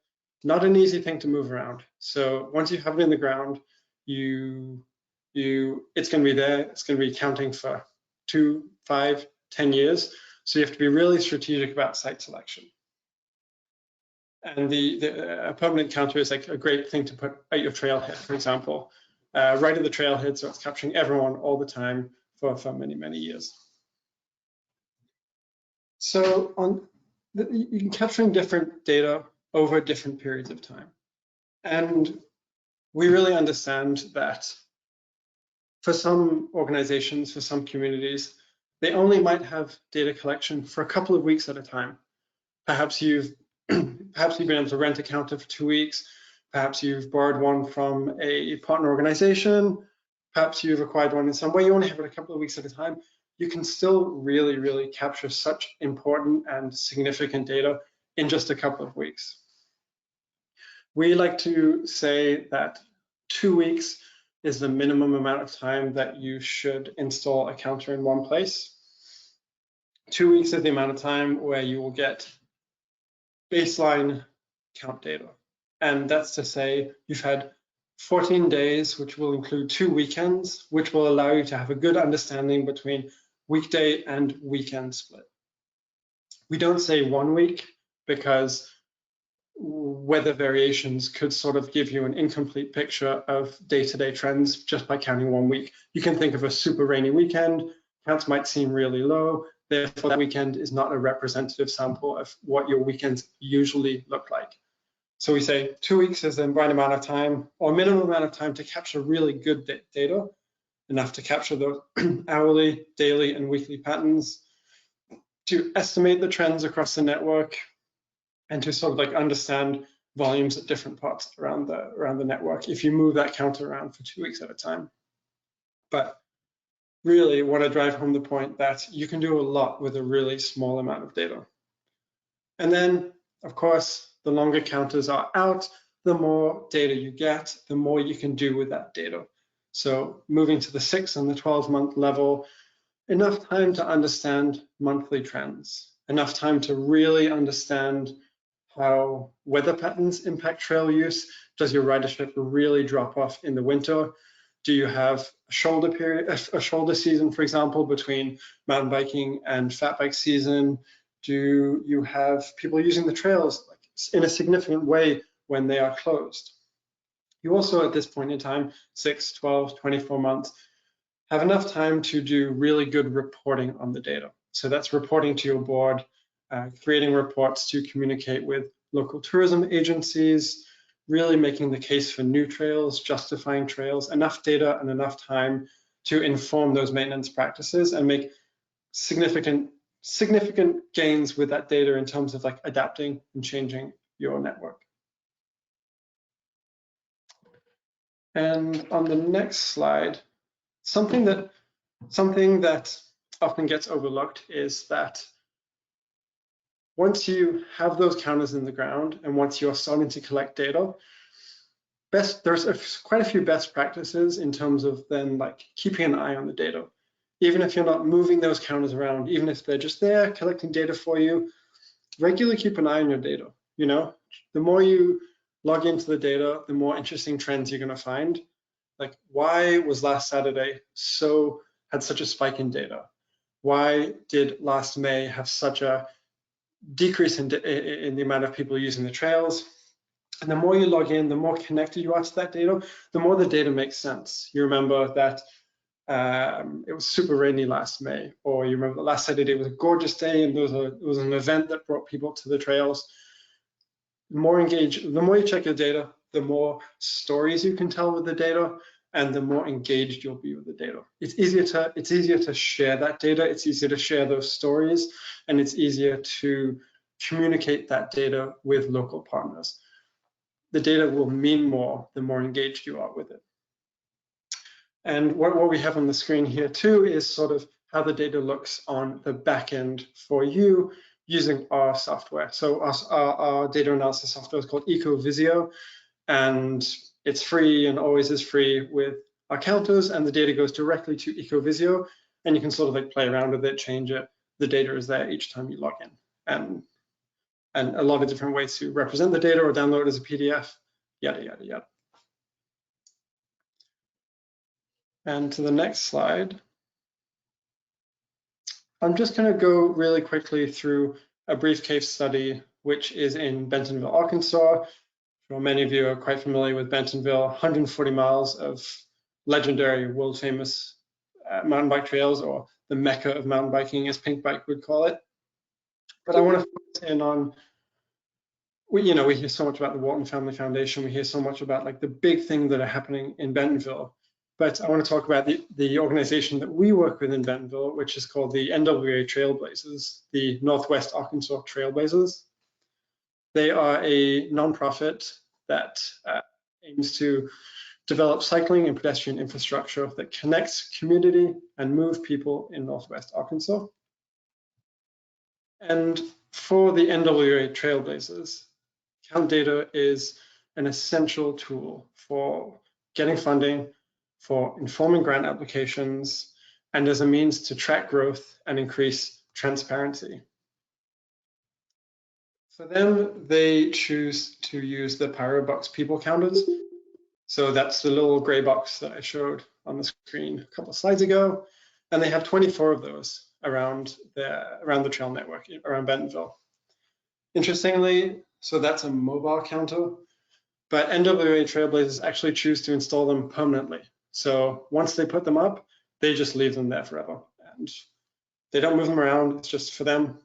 not an easy thing to move around. So once you have it in the ground, it's going to be there. It's going to be counting for 2, 5, 10 years. So you have to be really strategic about site selection. And a permanent counter is like a great thing to put at your trailhead, for example, right at the trailhead, so it's capturing everyone all the time for many, many years. So you can capturing different data over different periods of time. And we really understand that for some organizations, for some communities, they only might have data collection for a couple of weeks at a time. Perhaps you've been able to rent a counter for 2 weeks. Perhaps you've borrowed one from a partner organization. Perhaps you've acquired one in some way. You only have it a couple of weeks at a time. You can still really, really capture such important and significant data in just a couple of weeks. We like to say that 2 weeks is the minimum amount of time that you should install a counter in one place. 2 weeks is the amount of time where you will get baseline count data. And that's to say you've had 14 days, which will include 2 weekends, which will allow you to have a good understanding between weekday and weekend split. We don't say 1 week because weather variations could sort of give you an incomplete picture of day-to-day trends just by counting 1 week. You can think of a super rainy weekend, counts might seem really low, therefore that weekend is not a representative sample of what your weekends usually look like. So we say 2 weeks is the right amount of time, or minimum amount of time to capture really good data, enough to capture those hourly, daily, and weekly patterns, to estimate the trends across the network, and to sort of like understand volumes at different parts around the network if you move that counter around for 2 weeks at a time. But really want to drive home the point that you can do a lot with a really small amount of data. And then, of course, the longer counters are out, the more data you get, the more you can do with that data. So moving to the 6 and the 12-month level, enough time to understand monthly trends, enough time to really understand how weather patterns impact trail use. Does your ridership really drop off in the winter? Do you have a shoulder season, for example, between mountain biking and fat bike season? Do you have people using the trails in a significant way when they are closed? You also, at this point in time, 6, 12, 24 months, have enough time to do really good reporting on the data. So that's reporting to your board, creating reports to communicate with local tourism agencies, really making the case for new trails, justifying trails, enough data and enough time to inform those maintenance practices and make significant gains with that data in terms of like adapting and changing your network. And on the next slide, something that often gets overlooked is that once you have those counters in the ground and once you're starting to collect data, there's quite a few best practices in terms of then like keeping an eye on the data. Even if you're not moving those counters around, even if they're just there collecting data for you, regularly keep an eye on your data. You know, the more you log into the data, the more interesting trends you're going to find. Like, why was last Saturday had such a spike in data? Why did last May have such a decrease in the amount of people using the trails? And the more you log in, the more connected you are to that data, the more the data makes sense. You remember that it was super rainy last May, or you remember that last Saturday was a gorgeous day and it was an event that brought people to the trails. The more you check your data, the more stories you can tell with the data, and the more engaged you'll be with the data. It's easier to share that data, it's easier to share those stories, and it's easier to communicate that data with local partners. The data will mean more the more engaged you are with it. And what we have on the screen here too is sort of how the data looks on the back end for you using our software. So our data analysis software is called Eco-Visio, and it's free and always is free with our counters, and the data goes directly to Eco-Visio, and you can sort of like play around with it, change it. The data is there each time you log in, and a lot of different ways to represent the data or download it as a PDF, yada, yada, yada. And to the next slide, I'm just going to go really quickly through a brief case study, which is in Bentonville, Arkansas. Well, many of you are quite familiar with Bentonville, 140 miles of legendary, world famous mountain bike trails, or the mecca of mountain biking, as Pink Bike would call it. But I want to focus in on, we hear so much about the Walton Family Foundation. We hear so much about like the big things that are happening in Bentonville. But I want to talk about the organization that we work with in Bentonville, which is called the NWA Trailblazers, the Northwest Arkansas Trailblazers. They are a nonprofit that aims to develop cycling and pedestrian infrastructure that connects community and move people in Northwest Arkansas. And for the NWA Trailblazers, count data is an essential tool for getting funding, for informing grant applications, and as a means to track growth and increase transparency. For them, they choose to use the PyroBox people counters. So that's the little gray box that I showed on the screen a couple of slides ago. And they have 24 of those around the trail network, around Bentonville. Interestingly, so that's a mobile counter, but NWA Trailblazers actually choose to install them permanently. So once they put them up, they just leave them there forever. And they don't move them around, it's just for them.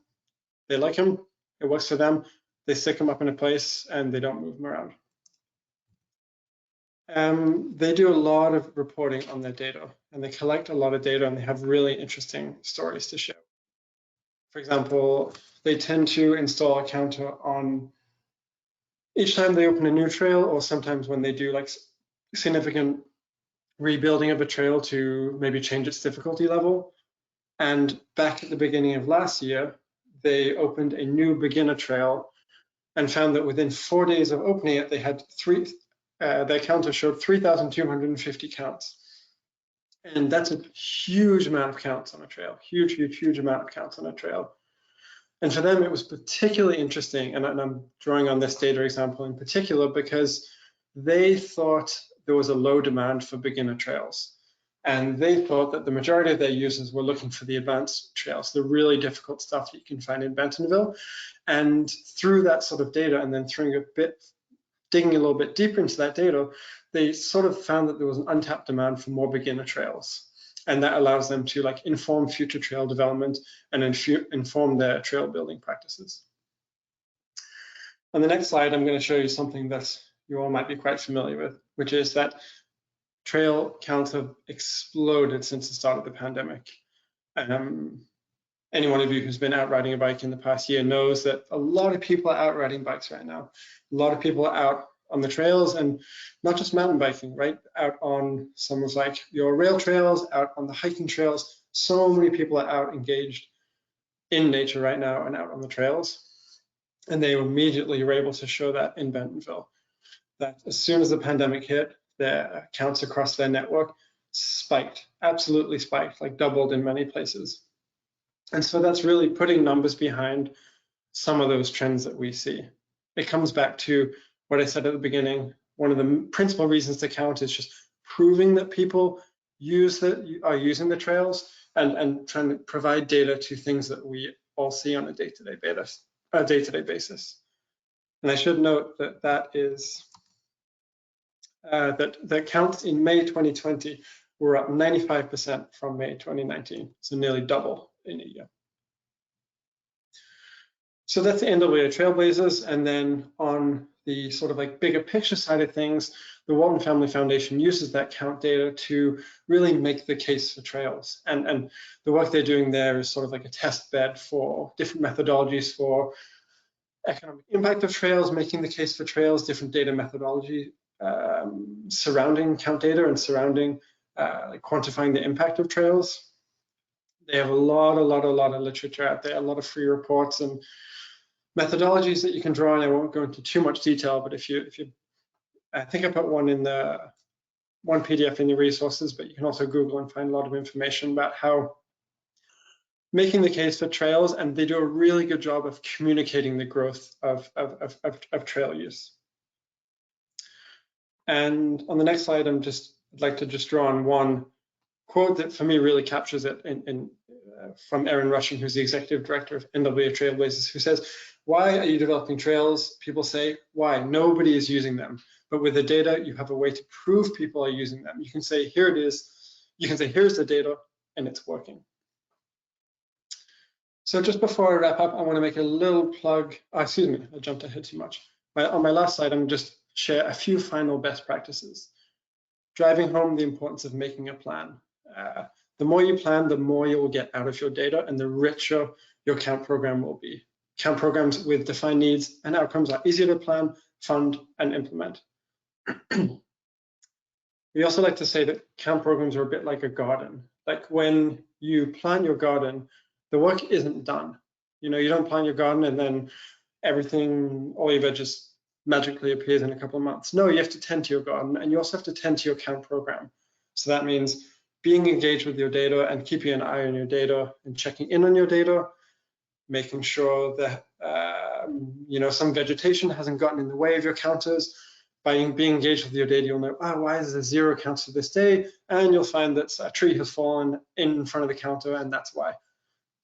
They like them, it works for them. They stick them up in a place and they don't move them around. They do a lot of reporting on their data, and they collect a lot of data, and they have really interesting stories to share. For example, they tend to install a counter each time they open a new trail, or sometimes when they do like significant rebuilding of a trail to maybe change its difficulty level. And back at the beginning of last year, they opened a new beginner trail and found that within 4 days of opening it, they had their counter showed 3,250 counts. And that's a huge amount of counts on a trail, huge amount of counts on a trail. And for them, it was particularly interesting, and I'm drawing on this data example in particular because they thought there was a low demand for beginner trails. And they thought that the majority of their users were looking for the advanced trails, the really difficult stuff that you can find in Bentonville. And through that sort of data, and then digging a little bit deeper into that data, they sort of found that there was an untapped demand for more beginner trails. And that allows them to like inform future trail development and inform their trail building practices. On the next slide, I'm going to show you something that you all might be quite familiar with, which is that trail counts have exploded since the start of the pandemic. Any one of you who's been out riding a bike in the past year knows that a lot of people are out riding bikes right now. A lot of people are out on the trails, and not just mountain biking, right? Out on some of like your rail trails, out on the hiking trails. So many people are out engaged in nature right now and out on the trails. And they immediately were able to show that in Bentonville, that as soon as the pandemic hit, their counts across their network spiked, absolutely spiked, like doubled in many places. And so that's really putting numbers behind some of those trends that we see. It comes back to what I said at the beginning. One of the principal reasons to count is just proving that people are using the trails and trying to provide data to things that we all see on a day-to-day basis. And I should note that that counts in May 2020 were up 95% from May 2019, so nearly double in a year. So that's the NWA Trailblazers, and then on the sort of like bigger picture side of things, the Walton Family Foundation uses that count data to really make the case for trails. And the work they're doing there is sort of like a test bed for different methodologies for economic impact of trails, making the case for trails, different data methodology surrounding count data and surrounding like quantifying the impact of trails. They have a lot of literature out there, a lot of free reports and methodologies that you can draw on. I won't go into too much detail, but if you I think I put one PDF in the resources, but you can also Google and find a lot of information about how making the case for trails, and they do a really good job of communicating the growth of trail use. And on the next slide, I'd like to draw on one quote that for me really captures it from Erin Rushing, who's the executive director of NWA Trailblazers, who says, "Why are you developing trails?" People say, "Why? Nobody is using them." But with the data, you have a way to prove people are using them. You can say, "Here it is." You can say, "Here's the data," and it's working. So just before I wrap up, I want to make a little plug. Excuse me, I jumped ahead too much. On my last slide, I'm going to just share a few final best practices. Driving home the importance of making a plan. The more you plan, the more you will get out of your data, and the richer your count program will be. Count programs with defined needs and outcomes are easier to plan, fund, and implement. We also like to say that count programs are a bit like a garden. Like when you plant your garden, the work isn't done. You know, you don't plant your garden and then all your veg just magically appears in a couple of months. No, you have to tend to your garden, and you also have to tend to your count program. So that means being engaged with your data and keeping an eye on your data and checking in on your data, making sure that some vegetation hasn't gotten in the way of your counters. By being engaged with your data, you'll know, why is there 0 counts for this day? And you'll find that a tree has fallen in front of the counter, and that's why.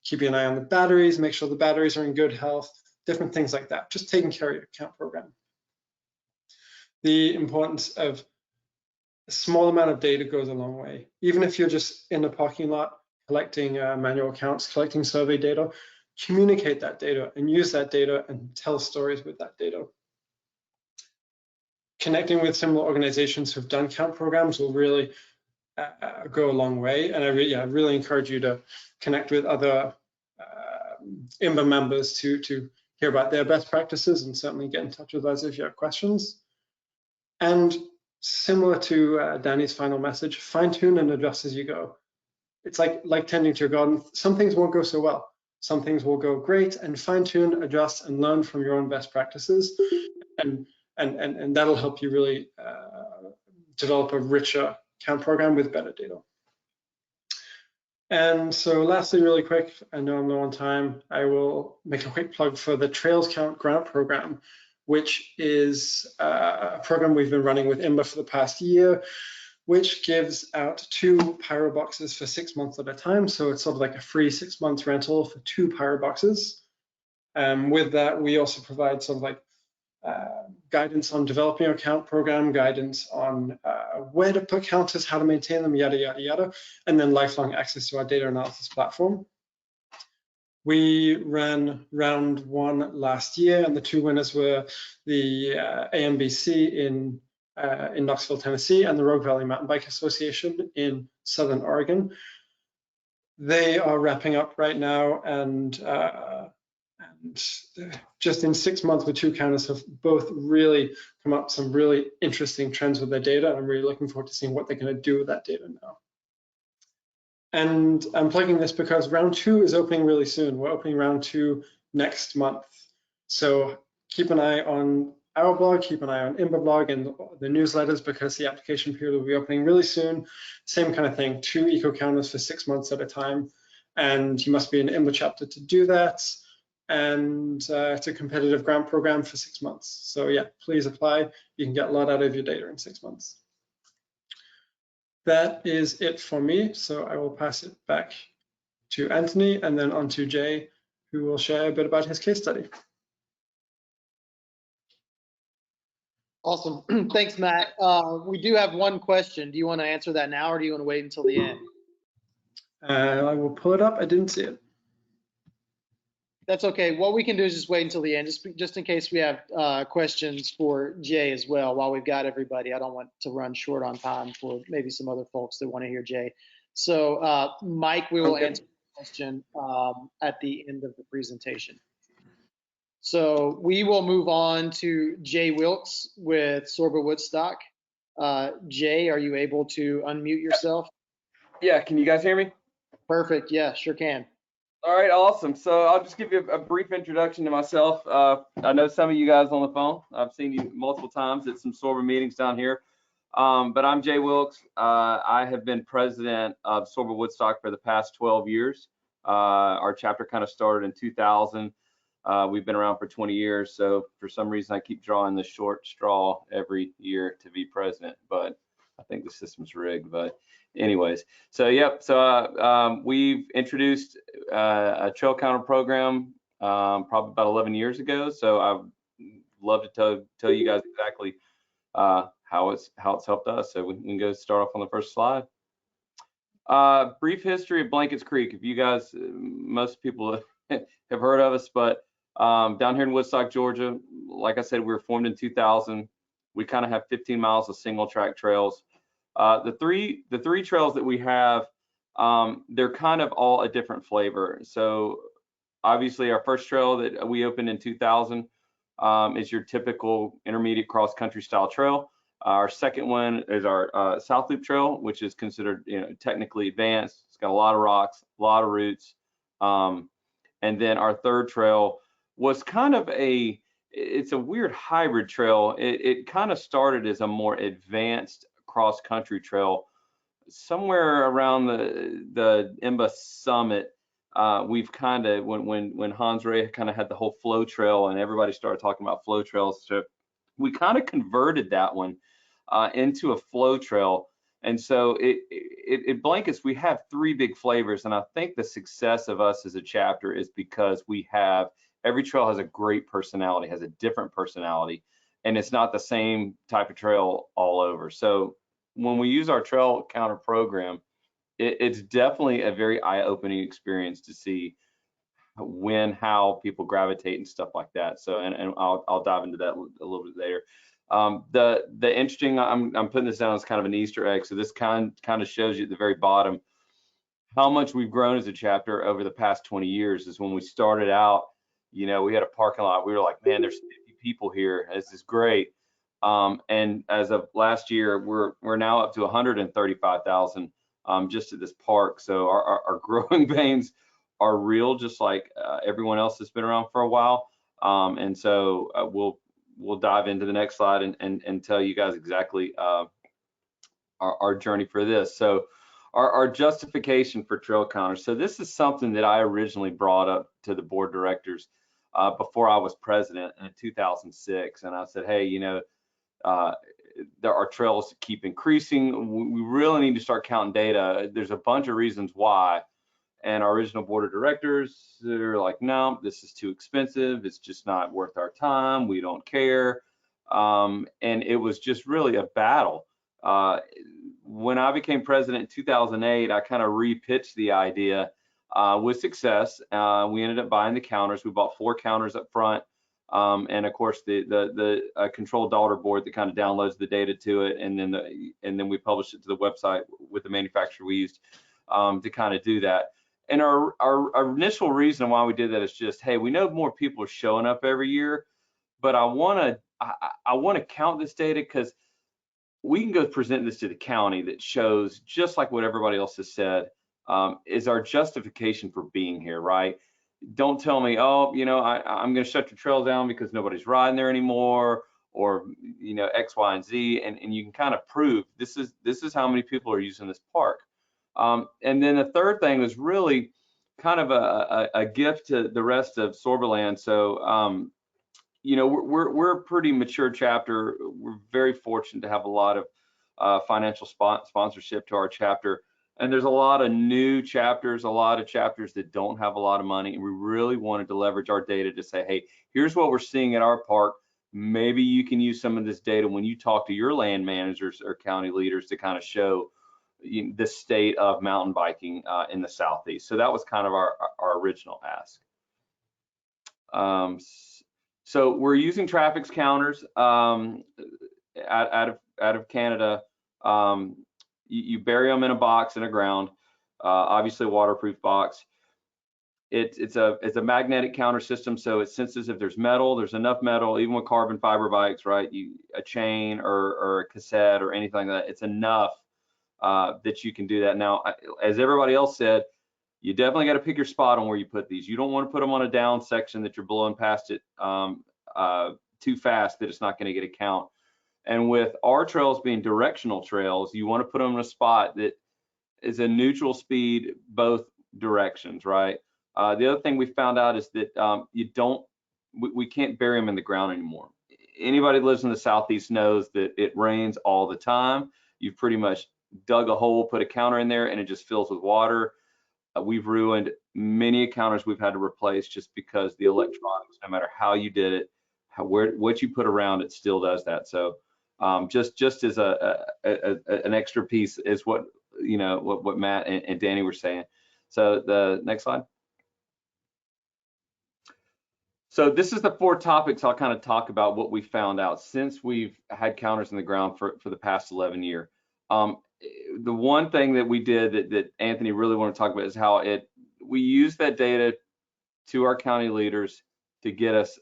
Keeping an eye on the batteries, make sure the batteries are in good health, different things like that. Just taking care of your count program. The importance of a small amount of data goes a long way. Even if you're just in a parking lot collecting manual counts, collecting survey data, communicate that data and use that data and tell stories with that data. Connecting with similar organizations who've done count programs will really go a long way. And I really encourage you to connect with other IMBA members to hear about their best practices, and certainly get in touch with us if you have questions. And similar to Danny's final message, fine tune and adjust as you go. It's like tending to your garden. Some things won't go so well. Some things will go great, and fine tune, adjust, and learn from your own best practices. And that'll help you really develop a richer count program with better data. And so lastly, really quick, I know I'm low on time, I will make a quick plug for the Trails Count grant program, which is a program we've been running with IMBA for the past year, which gives out 2 pyro boxes for 6 months at a time. So it's sort of like a free 6 months rental for 2 pyro boxes. With that, we also provide sort of like guidance on developing your count program, guidance on where to put counters, how to maintain them, yada, yada, yada, and then lifelong access to our data analysis platform. We ran round 1 last year, and the 2 winners were the AMBC in Knoxville, Tennessee, and the Rogue Valley Mountain Bike Association in Southern Oregon. They are wrapping up right now, and just in 6 months, the 2 counters have both really come up with some really interesting trends with their data, and I'm really looking forward to seeing what they're going to do with that data now. And I'm plugging this because round 2 is opening really soon. We're opening round 2 next month. So keep an eye on our blog, keep an eye on IMBA blog and the newsletters, because the application period will be opening really soon. Same kind of thing, 2 eco-counters for 6 months at a time. And you must be in IMBA chapter to do that. And it's a competitive grant program for 6 months. So yeah, please apply. You can get a lot out of your data in 6 months. That is it for me. So I will pass it back to Anthony and then on to Jay, who will share a bit about his case study. Awesome. Thanks, Matt. We do have one question. Do you want to answer that now, or do you want to wait until the end? I will pull it up. I didn't see it. That's okay. What we can do is just wait until the end, just in case we have questions for Jay as well while we've got everybody. I don't want to run short on time for maybe some other folks that want to hear Jay. So Mike, we will answer the question at the end of the presentation. So we will move on to Jay Wilkes with SORBA Woodstock. Jay, are you able to unmute yourself? Yeah, can you guys hear me? Perfect. Yeah, sure can. All right, awesome. So I'll just give you a brief introduction to myself. I know some of you guys on the phone. I've seen you multiple times at some SORBA meetings down here. But I'm Jay Wilkes. I have been president of SORBA Woodstock for the past 12 years. Our chapter kind of started in 2000. We've been around for 20 years. So for some reason, I keep drawing the short straw every year to be president. But I think the system's rigged. But anyways, so yep. So we've introduced a trail counter program probably about 11 years ago. So I'd love to tell you guys exactly how it's helped us. So we can go start off on the first slide. Brief history of Blankets Creek. If you guys, most people have heard of us, but down here in Woodstock, Georgia, like I said, we were formed in 2000. We kind of have 15 miles of single track trails. The three trails that we have, they're kind of all a different flavor. So obviously our first trail that we opened in 2000 is your typical intermediate cross country style trail. Our second one is our South Loop Trail, which is considered, technically advanced. It's got a lot of rocks, a lot of roots. And then our third trail was kind of it's a weird hybrid trail. It kind of started as a more advanced cross country trail. Somewhere around the IMBA summit, we've kind of, when Hans Ray kind of had the whole flow trail and everybody started talking about flow trails, so we kind of converted that one into a flow trail. And so it blankets, we have 3 big flavors. And I think the success of us as a chapter is because every trail has a great personality, has a different personality, and it's not the same type of trail all over. So when we use our trail counter program, it's definitely a very eye-opening experience to see how people gravitate and stuff like that. So, and I'll dive into that a little bit later. The interesting, I'm putting this down as kind of an Easter egg. So this kind of shows you at the very bottom how much we've grown as a chapter over the past 20 years. Is when we started out, You know, we had a parking lot. We were like, man, there's 50 people here. This is great. And as of last year, we're now up to 135,000 just at this park. So our growing pains are real, just like everyone else that's been around for a while. And so we'll dive into the next slide and tell you guys exactly our journey for this. So our justification for trail counters. So this is something that I originally brought up to the board directors before I was president in 2006. And I said, hey, you know, our trails keep increasing. We really need to start counting data. There's a bunch of reasons why. And our original board of directors, they're like, no, this is too expensive. It's just not worth our time. We don't care. And it was just really a battle. When I became president in 2008, I kind of repitched the idea with success. We ended up buying the counters. We bought 4 counters up front. And of course, the control daughter board that kind of downloads the data to it. And then we published it to the website with the manufacturer we used to kind of do that. And our initial reason why we did that is just, hey, we know more people are showing up every year, but I want to count this data because we can go present this to the county that shows, just like what everybody else has said, is our justification for being here, right? Don't tell me, oh, you know, I'm going to shut your trail down because nobody's riding there anymore, or, you know, X, Y, and Z, and you can kind of prove this is how many people are using this park. And then the third thing was really kind of a gift to the rest of SORBA land. So, you know, we're a pretty mature chapter. We're very fortunate to have a lot of financial sponsorship to our chapter. And there's a lot of new chapters, a lot of chapters that don't have a lot of money. And we really wanted to leverage our data to say, hey, here's what we're seeing at our park. Maybe you can use some of this data when you talk to your land managers or county leaders to kind of show the state of mountain biking in the Southeast. So that was kind of our original ask. So we're using traffic counters out of Canada. You bury them in a box in the ground, obviously a waterproof box. It's a magnetic counter system, so it senses if there's metal. There's enough metal, even with carbon fiber bikes, right? A chain or a cassette or anything like that. It's enough that you can do that. Now, as everybody else said, you definitely got to pick your spot on where you put these. You don't want to put them on a down section that you're blowing past it too fast that it's not going to get a count. And with our trails being directional trails, you want to put them in a spot that is a neutral speed both directions, right? The other thing we found out is that we can't bury them in the ground anymore. Anybody that lives in the Southeast knows that it rains all the time. You've pretty much dug a hole, put a counter in there, and it just fills with water. We've ruined many counters we've had to replace just because the electronics, no matter how you did it, what you put around it still does that. So just as an extra piece is what, you know, what Matt and Danny were saying. So the next slide. So this is the 4 topics I'll kind of talk about what we found out since we've had counters in the ground for the past 11 years. The one thing that we did that Anthony really wanted to talk about is how we use that data to our county leaders to get us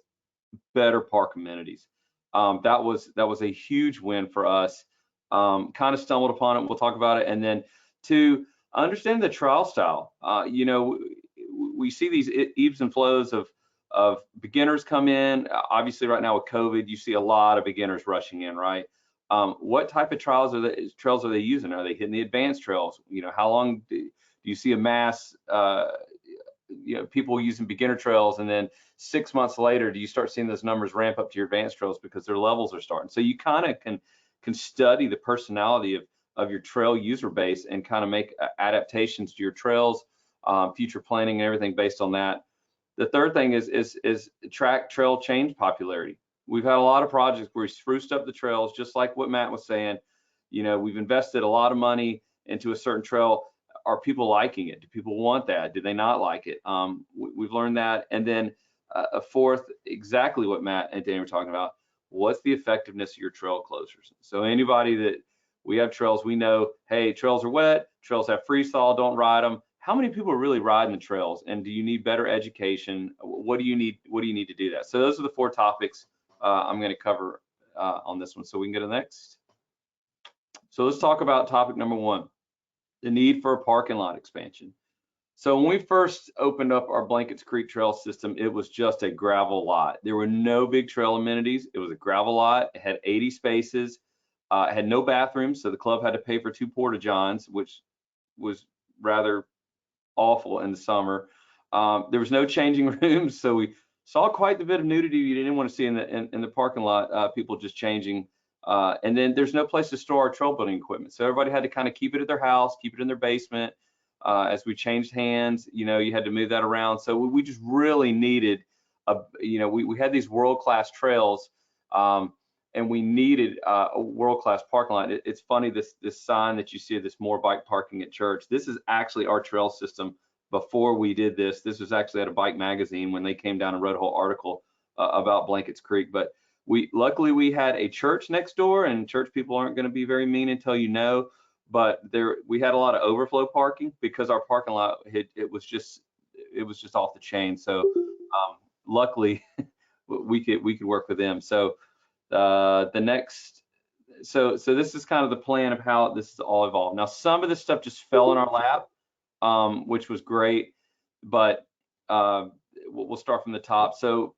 better park amenities. That was a huge win for us. Kind of stumbled upon it. We'll talk about it. And then to understand the trial style, you know, we see these ebbs and flows of beginners come in. Obviously, right now with COVID, you see a lot of beginners rushing in, right? What type of trails are they using? Are they hitting the advanced trails? You know, how long do you see a mass, you know, people using beginner trails, and then 6 months later, do you start seeing those numbers ramp up to your advanced trails because their levels are starting? So you kind of can study the personality of your trail user base and kind of make adaptations to your trails, future planning and everything based on that. The third thing is track trail change popularity. We've had a lot of projects where we spruced up the trails, just like what Matt was saying. You know, we've invested a lot of money into a certain trail. Are people liking it? Do people want that? Do they not like it? We've learned that. And then a fourth, exactly what Matt and Danny were talking about. What's the effectiveness of your trail closures? So anybody that we have trails, we know, hey, trails are wet, trails have freeze thaw, don't ride them. how many people are really riding the trails, and do you need better education? What do you need to do that? So those are the 4 topics I'm going to cover on this one. So we can go to the next. So let's talk about topic number 1, the need for a parking lot expansion. So when we first opened up our Blankets Creek Trail system, it was just a gravel lot. There were no big trail amenities. It was a gravel lot. It had 80 spaces. It had no bathrooms, so the club had to pay for 2 porta-johns, which was rather awful in the summer. There was no changing rooms, so we saw quite a bit of nudity you didn't want to see in the parking lot, people just changing. And then there's no place to store our trail building equipment, so everybody had to kind of keep it at their house, keep it in their basement. As we changed hands, you had to move that around. So we just really needed we had these world-class trails, and we needed a world-class parking lot. It's funny, this sign that you see, this more bike parking at church, this is actually our trail system before we did this. This was actually at a bike magazine when they came down and wrote a whole article about Blankets Creek. But luckily we had a church next door, and church people aren't going to be very mean until you know. But we had a lot of overflow parking because our parking lot it was just off the chain. So luckily we could work with them. So so this is kind of the plan of how this is all evolved. Now some of this stuff just fell in our lap, which was great, but we'll start from the top. So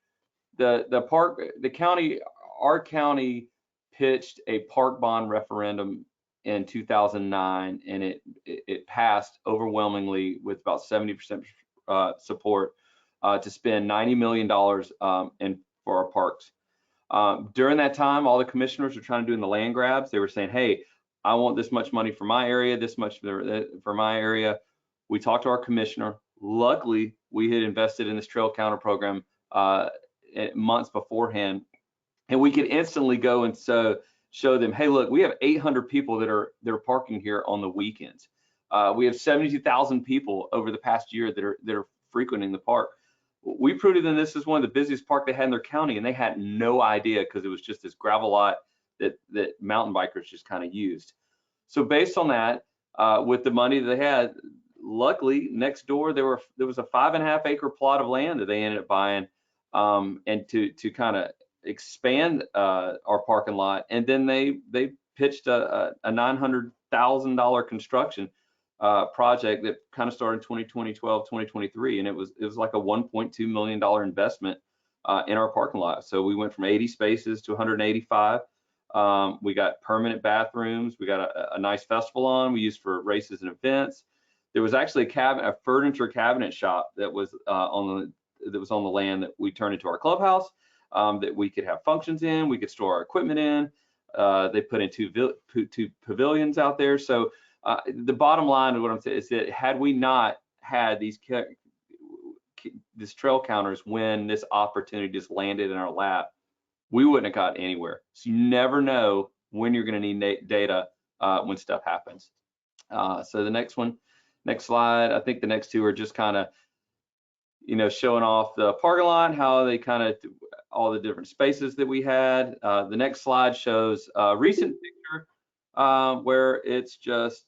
our county pitched a park bond referendum in 2009, and it passed overwhelmingly with about 70% support to spend $90 million for our parks. During that time, all the commissioners were trying to do in the land grabs. They were saying, hey, I want this much money for my area, this much for my area. We talked to our commissioner. Luckily, we had invested in this Trail Counter program months beforehand, and we could instantly go and show them, hey, look, we have 800 people that are parking here on the weekends. We have 72,000 people over the past year that are frequenting the park. We proved to them this is one of the busiest parks they had in their county, and they had no idea because it was just this gravel lot that mountain bikers just kind of used. So based on that, with the money that they had, luckily next door there was a 5.5 acre plot of land that they ended up buying, and to kind of expand our parking lot. And then they pitched a $900,000 construction project that kind of started in 2012, 2023, and it was like a $1.2 million investment in our parking lot. So we went from 80 spaces to 185. We got permanent bathrooms. We got a nice festival on. We used for races and events. There was actually a furniture cabinet shop that was on the land that we turned into our clubhouse. That we could have functions in, we could store our equipment in. They put in two pavilions out there. So the bottom line of what I'm saying is that had we not had these trail counters when this opportunity just landed in our lap, we wouldn't have got anywhere. So you never know when you're going to need data when stuff happens. So the next slide, I think the next 2 are just kind of showing off the parking lot, how they kind of all the different spaces that we had. The next slide shows a recent picture where it's just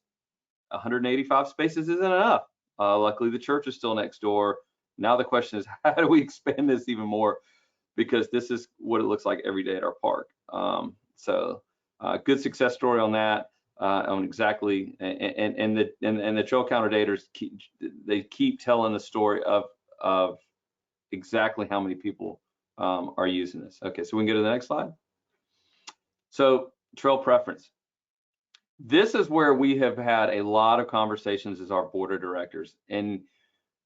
185 spaces isn't enough. Luckily, the church is still next door. Now the question is, how do we expand this even more? Because this is what it looks like every day at our park. So good success story on that. On exactly, and the trail counter daters keep telling the story of exactly how many people are using this. Okay, so we can go to the next slide. So trail preference. This is where we have had a lot of conversations as our board of directors, and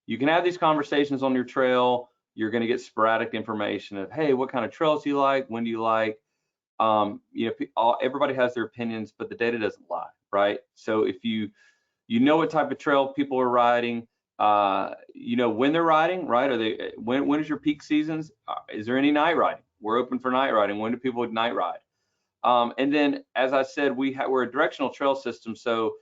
you can have these conversations on your trail. You're going to get sporadic information of, hey, what kind of trails do you like? When do you like? Everybody has their opinions, but the data doesn't lie, right? So if you know what type of trail people are riding, when they're riding, right? When is your peak seasons? Is there any night riding? We're open for night riding. When do people night ride? And then, as I said, we're a directional trail system. So,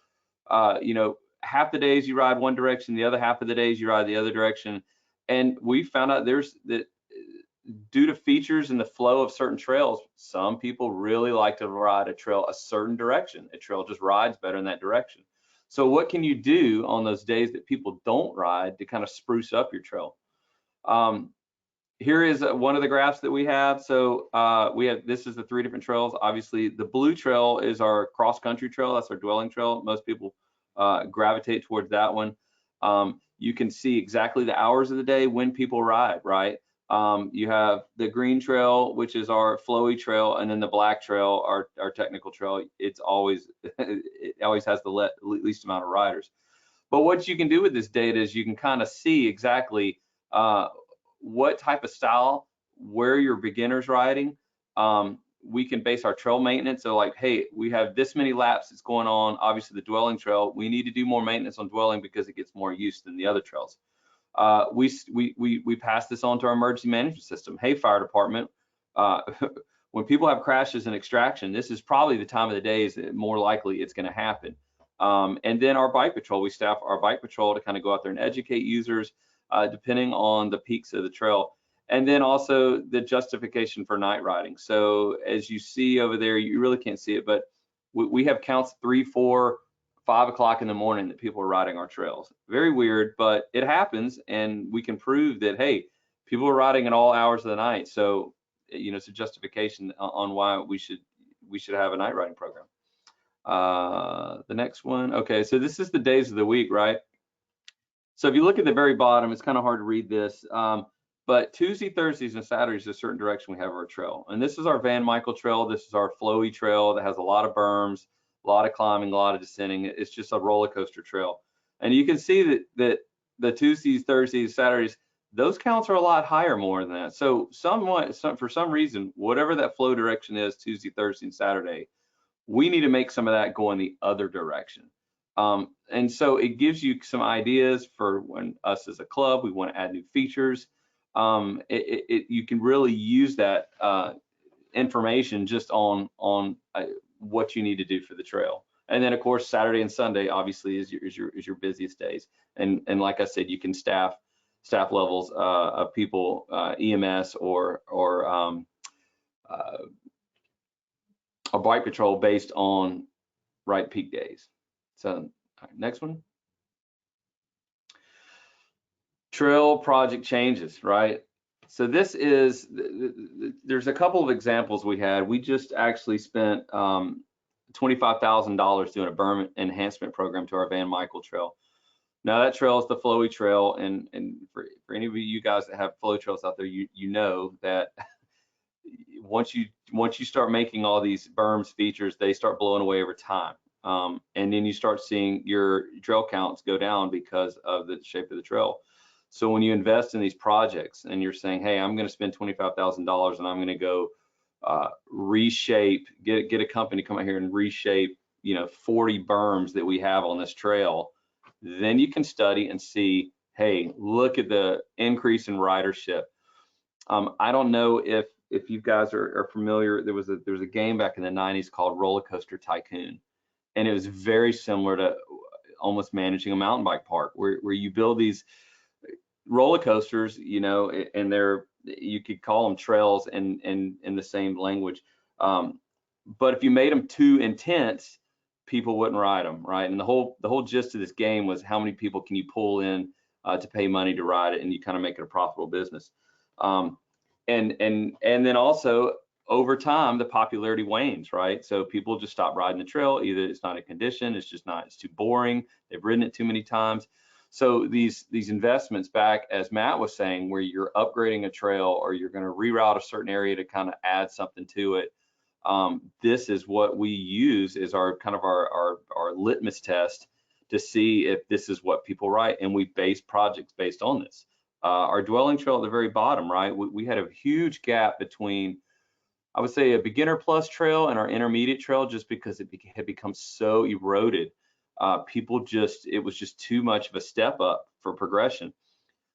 half the days you ride one direction, the other half of the days you ride the other direction. And we found out that due to features and the flow of certain trails, some people really like to ride a trail a certain direction. A trail just rides better in that direction. So what can you do on those days that people don't ride to kind of spruce up your trail? Here is one of the graphs that we have. So this is the 3 different trails. Obviously, the blue trail is our cross-country trail. That's our dwelling trail. Most people gravitate towards that one. You can see exactly the hours of the day when people ride, right? You have the green trail, which is our flowy trail, and then the black trail, our technical trail. It always has the least amount of riders. But what you can do with this data is you can kind of see exactly what type of style, where your beginner's riding. We can base our trail maintenance. So like, hey, we have this many laps that's going on. Obviously the dwelling trail, we need to do more maintenance on dwelling because it gets more use than the other trails. We pass this on to our emergency management system. Hey, fire department, when people have crashes and extraction, this is probably the time of the day is more likely it's going to happen. And then our bike patrol, we staff our bike patrol to kind of go out there and educate users depending on the peaks of the trail. And then also the justification for night riding. So as you see over there, you really can't see it, but we have counts 3, 4, 5 o'clock in the morning that people are riding our trails. Very weird, but it happens, and we can prove that, hey, people are riding at all hours of the night. So, you know, it's a justification on why we should have a night riding program. The next one, okay, so this is the days of the week, right? So if you look at the very bottom, it's kind of hard to read this, but Tuesday, Thursdays, and Saturdays is a certain direction we have our trail. And this is our Van Michael trail. This is our flowy trail that has a lot of berms, a lot of climbing, a lot of descending. It's just a roller coaster trail. And you can see that the Tuesdays, Thursdays, Saturdays, those counts are a lot higher more than that. So for some reason, whatever that flow direction is, Tuesday, Thursday, and Saturday, we need to make some of that go in the other direction. And so it gives you some ideas for when us as a club, we want to add new features. You can really use that information just on what you need to do for the trail. And then of course Saturday and Sunday obviously is your busiest days. And like I said, you can staff levels of people, EMS or a bike patrol based on right peak days. So all right, next one. Trail project changes, right? So this is, there's a couple of examples we had. We just actually spent $25,000 doing a berm enhancement program to our Van Michael trail. Now that trail is the flowy trail, and for any of you guys that have flow trails out there, you know that once you start making all these berms features, they start blowing away over time. And then you start seeing your trail counts go down because of the shape of the trail. So when you invest in these projects and you're saying, hey, I'm going to spend $25,000 and I'm going to go reshape, get a company to come out here and reshape, 40 berms that we have on this trail, then you can study and see, hey, look at the increase in ridership. I don't know if you guys are familiar. There was a game back in the 90s called Roller Coaster Tycoon, and it was very similar to almost managing a mountain bike park, where you build these roller coasters, and you could call them trails in the same language. But if you made them too intense, people wouldn't ride them, right? And the whole gist of this game was how many people can you pull in to pay money to ride it, and you kind of make it a profitable business. And then also over time the popularity wanes, right? So people just stop riding the trail. Either it's not in condition, it's too boring, they've ridden it too many times. So these investments back, as Matt was saying, where you're upgrading a trail or you're going to reroute a certain area to kind of add something to it, this is what we use as our litmus test to see if this is what people write, and we base projects based on this. Our dwelling trail at the very bottom, right? We had a huge gap between, I would say, a beginner plus trail and our intermediate trail, just because it had become so eroded. It was just too much of a step up for progression.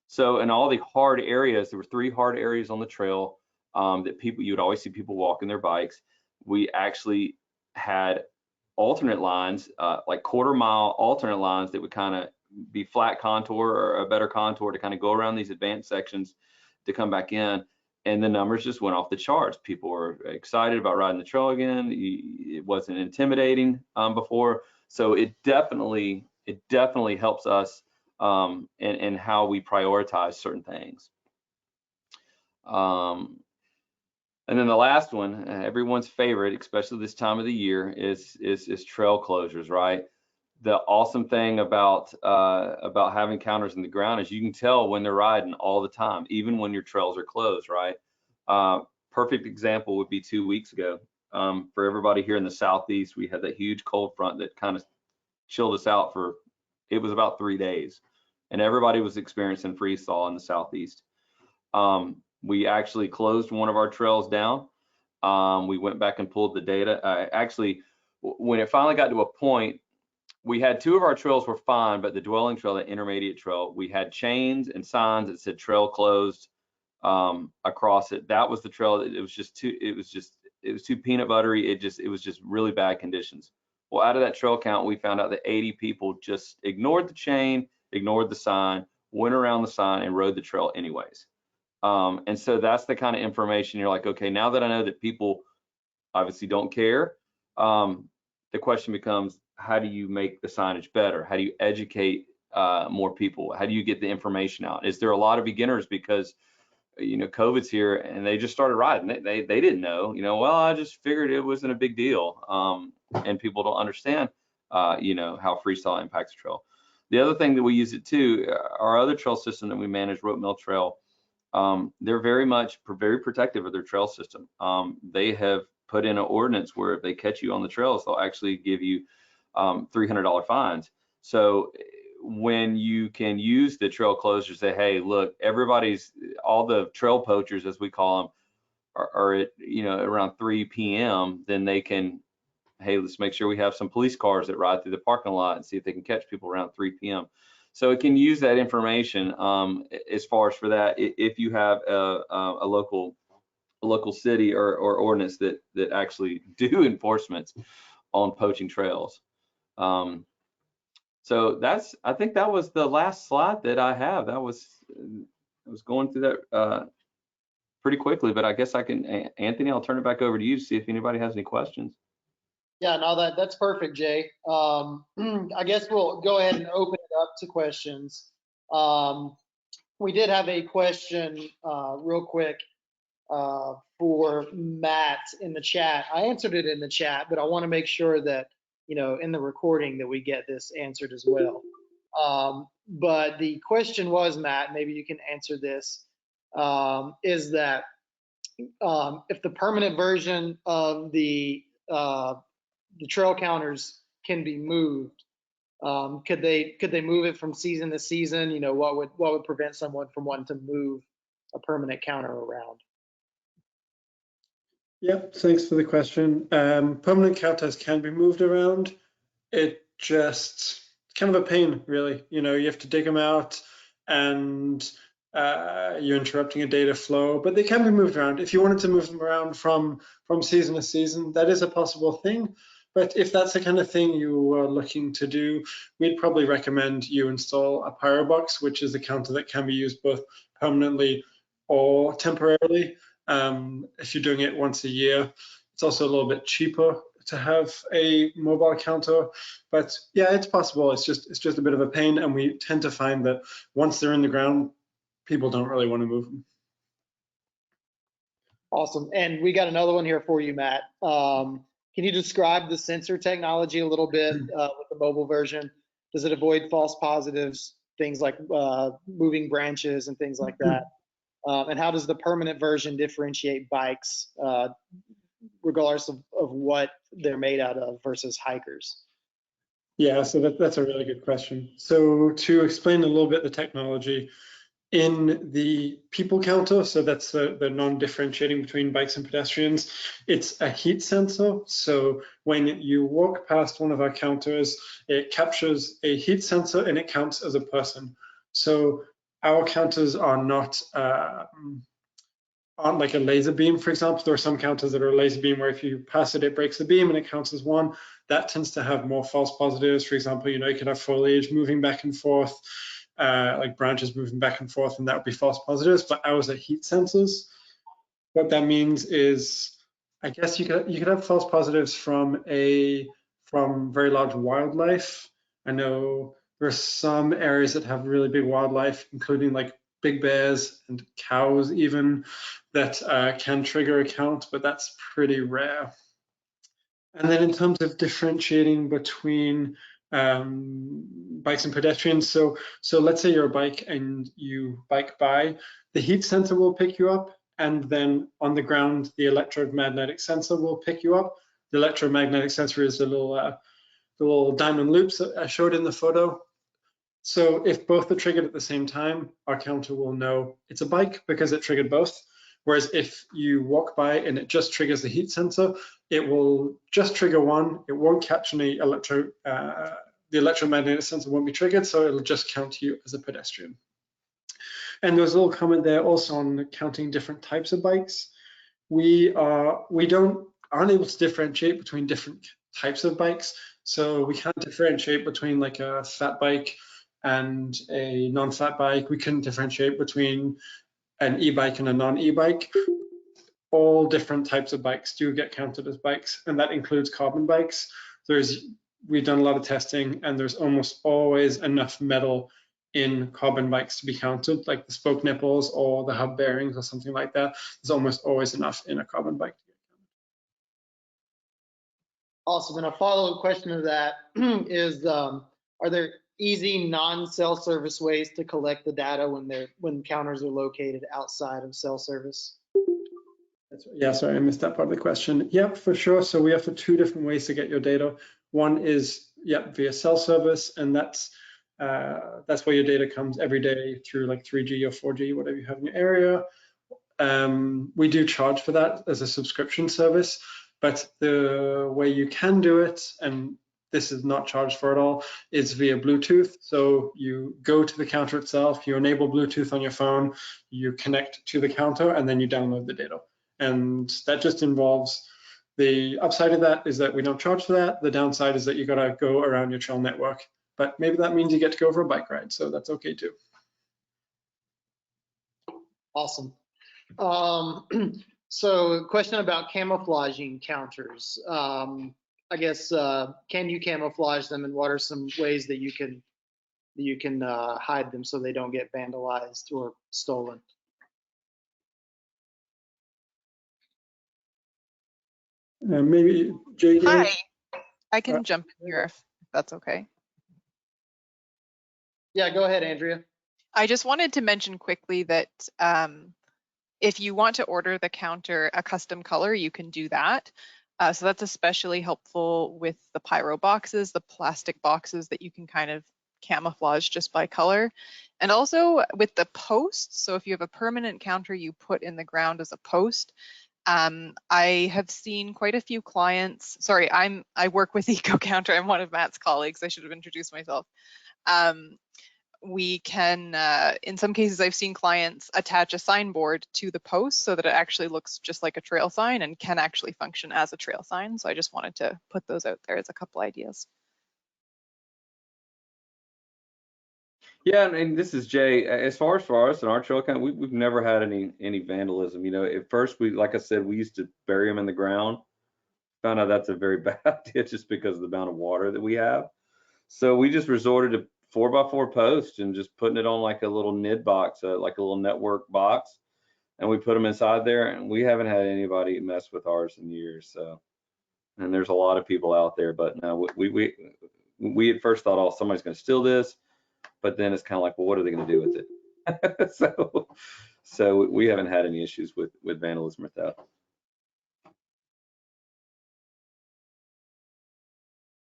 So in all the hard areas, there were 3 hard areas on the trail that you would always see people walking their bikes. We actually had alternate lines, like quarter-mile alternate lines that would kind of be flat contour or a better contour to kind of go around these advanced sections to come back in. And the numbers just went off the charts. People were excited about riding the trail again. It wasn't intimidating before. So it definitely helps us in how we prioritize certain things. And then the last one, everyone's favorite, especially this time of the year, is trail closures, right? The awesome thing about having counters in the ground is you can tell when they're riding all the time, even when your trails are closed, right? Perfect example would be 2 weeks ago. For everybody here in the Southeast, we had that huge cold front that kind of chilled us out for, it was about 3 days, and everybody was experiencing freeze thaw in the Southeast. We actually closed one of our trails down. We went back and pulled the data. Actually, when it finally got to a point, we had 2 of our trails were fine, but the dwelling trail, the intermediate trail, we had chains and signs that said trail closed across it. That was the trail that it was too peanut buttery. It was just really bad conditions. Well, out of that trail count, we found out that 80 people just ignored the chain, ignored the sign, went around the sign and rode the trail anyways. And so that's the kind of information you're like, okay, now that I know that people obviously don't care, the question becomes, how do you make the signage better? How do you educate more people? How do you get the information out? Is there a lot of beginners because, you know, COVID's here and they just started riding? They didn't know, you know, well, I just figured it wasn't a big deal. And people don't understand, you know, how freestyle impacts the trail. The other thing that we use it too, our other trail system that we manage, Rope Mill Trail, they're very protective of their trail system. They have put in an ordinance where if they catch you on the trails, they'll actually give you $300 fines. So when you can use the trail closures, say, hey, look, all the trail poachers, as we call them, are at, you know, around 3 p.m., then they can, hey, let's make sure we have some police cars that ride through the parking lot and see if they can catch people around 3 p.m. So it can use that information as far as for that, if you have a local city or ordinance that actually do enforcements on poaching trails. So I think that was the last slide that I have. I was going through that pretty quickly, but I guess I can, Anthony, I'll turn it back over to you to see if anybody has any questions. Yeah, no, that's perfect, Jay. I guess we'll go ahead and open it up to questions. We did have a question real quick for Matt in the chat. I answered it in the chat, but I want to make sure that, you know, in the recording that we get this answered as well. But the question was, Matt, maybe you can answer this, is that if the permanent version of the trail counters can be moved, could they move it from season to season? You know, what would prevent someone from wanting to move a permanent counter around? Yeah, thanks for the question. Permanent counters can be moved around. It just kind of a pain, really. You know, you have to dig them out and you're interrupting a data flow, but they can be moved around. If you wanted to move them around from season to season, that is a possible thing. But if that's the kind of thing you are looking to do, we'd probably recommend you install a Pyrobox, which is a counter that can be used both permanently or temporarily. If you're doing it once a year, it's also a little bit cheaper to have a mobile counter. But yeah, it's possible. It's just a bit of a pain, and we tend to find that once they're in the ground, people don't really want to move them. Awesome. And we got another one here for you, Matt. Can you describe the sensor technology a little bit with the mobile version? Does it avoid false positives, things like moving branches and things like that? And how does the permanent version differentiate bikes, regardless of what they're made out of versus hikers? Yeah, so that's a really good question. So to explain a little bit the technology, in the people counter, so that's the non-differentiating between bikes and pedestrians, it's a heat sensor. So when you walk past one of our counters, it captures a heat sensor and it counts as a person. So our counters are not aren't like a laser beam, for example. There are some counters that are a laser beam where if you pass it, it breaks the beam and it counts as one. That tends to have more false positives. For example, you know, you could have foliage moving back and forth, like branches moving back and forth, and that would be false positives. But ours are heat sensors. What that means is, I guess you could have false positives from a from very large wildlife. I know there are some areas that have really big wildlife, including like big bears and cows even, that can trigger a count, but that's pretty rare. And then in terms of differentiating between bikes and pedestrians, so let's say you're a bike and you bike by, the heat sensor will pick you up, and then on the ground, the electromagnetic sensor will pick you up. The electromagnetic sensor is the little diamond loops that I showed in the photo. So if both are triggered at the same time, our counter will know it's a bike because it triggered both. Whereas if you walk by and it just triggers the heat sensor, it will just trigger one. It won't catch any the electromagnetic sensor won't be triggered, so it'll just count you as a pedestrian. And there's a little comment there also on counting different types of bikes. We aren't able to differentiate between different types of bikes. So we can't differentiate between like a fat bike and a non-fat bike. We couldn't differentiate between an e-bike and a non-e-bike. All different types of bikes do get counted as bikes, and that includes carbon bikes. We've done a lot of testing, and there's almost always enough metal in carbon bikes to be counted, like the spoke nipples or the hub bearings or something like that. There's almost always enough in a carbon bike to get counted. Awesome. And a follow-up question to that is, are there easy non-cell service ways to collect the data when counters are located outside of cell service? Yeah, sorry, I missed that part of the question. Yep, for sure. So we have two different ways to get your data. One is via cell service, and that's where your data comes every day through like 3G or 4G, whatever you have in your area. We do charge for that as a subscription service, but the way you can do it, and this is not charged for at all, is via Bluetooth. So you go to the counter itself, you enable Bluetooth on your phone, you connect to the counter, and then you download the data. And that just involves, the upside of that is that we don't charge for that. The downside is that you gotta go around your trail network, but maybe that means you get to go for a bike ride, so that's okay too. Awesome. So question about camouflaging counters. I guess, can you camouflage them, and what are some ways that you can hide them so they don't get vandalized or stolen? Maybe JD. Hi, I can jump in here if that's okay. Yeah, go ahead, Andrea. I just wanted to mention quickly that if you want to order the counter a custom color, you can do that. So that's especially helpful with the pyro boxes, the plastic boxes that you can kind of camouflage just by color. And also with the posts, so if you have a permanent counter you put in the ground as a post, I have seen quite a few clients, sorry, I work with Eco-Counter, I'm one of Matt's colleagues, I should have introduced myself. We can, in some cases I've seen clients attach a signboard to the post so that it actually looks just like a trail sign and can actually function as a trail sign. So I just wanted to put those out there as a couple ideas. Yeah, and this is Jay. As far as for us in our trail account, we've never had any vandalism. You know, at first like I said, we used to bury them in the ground. Found out that's a very bad idea just because of the amount of water that we have. So we just resorted to 4x4 posts and just putting it on like a little NID box, like a little network box, and we put them inside there. And we haven't had anybody mess with ours in years. So, and there's a lot of people out there, but no, we at first thought, oh, somebody's going to steal this. But then it's kind of like, well, what are they going to do with it? so we haven't had any issues with vandalism with that.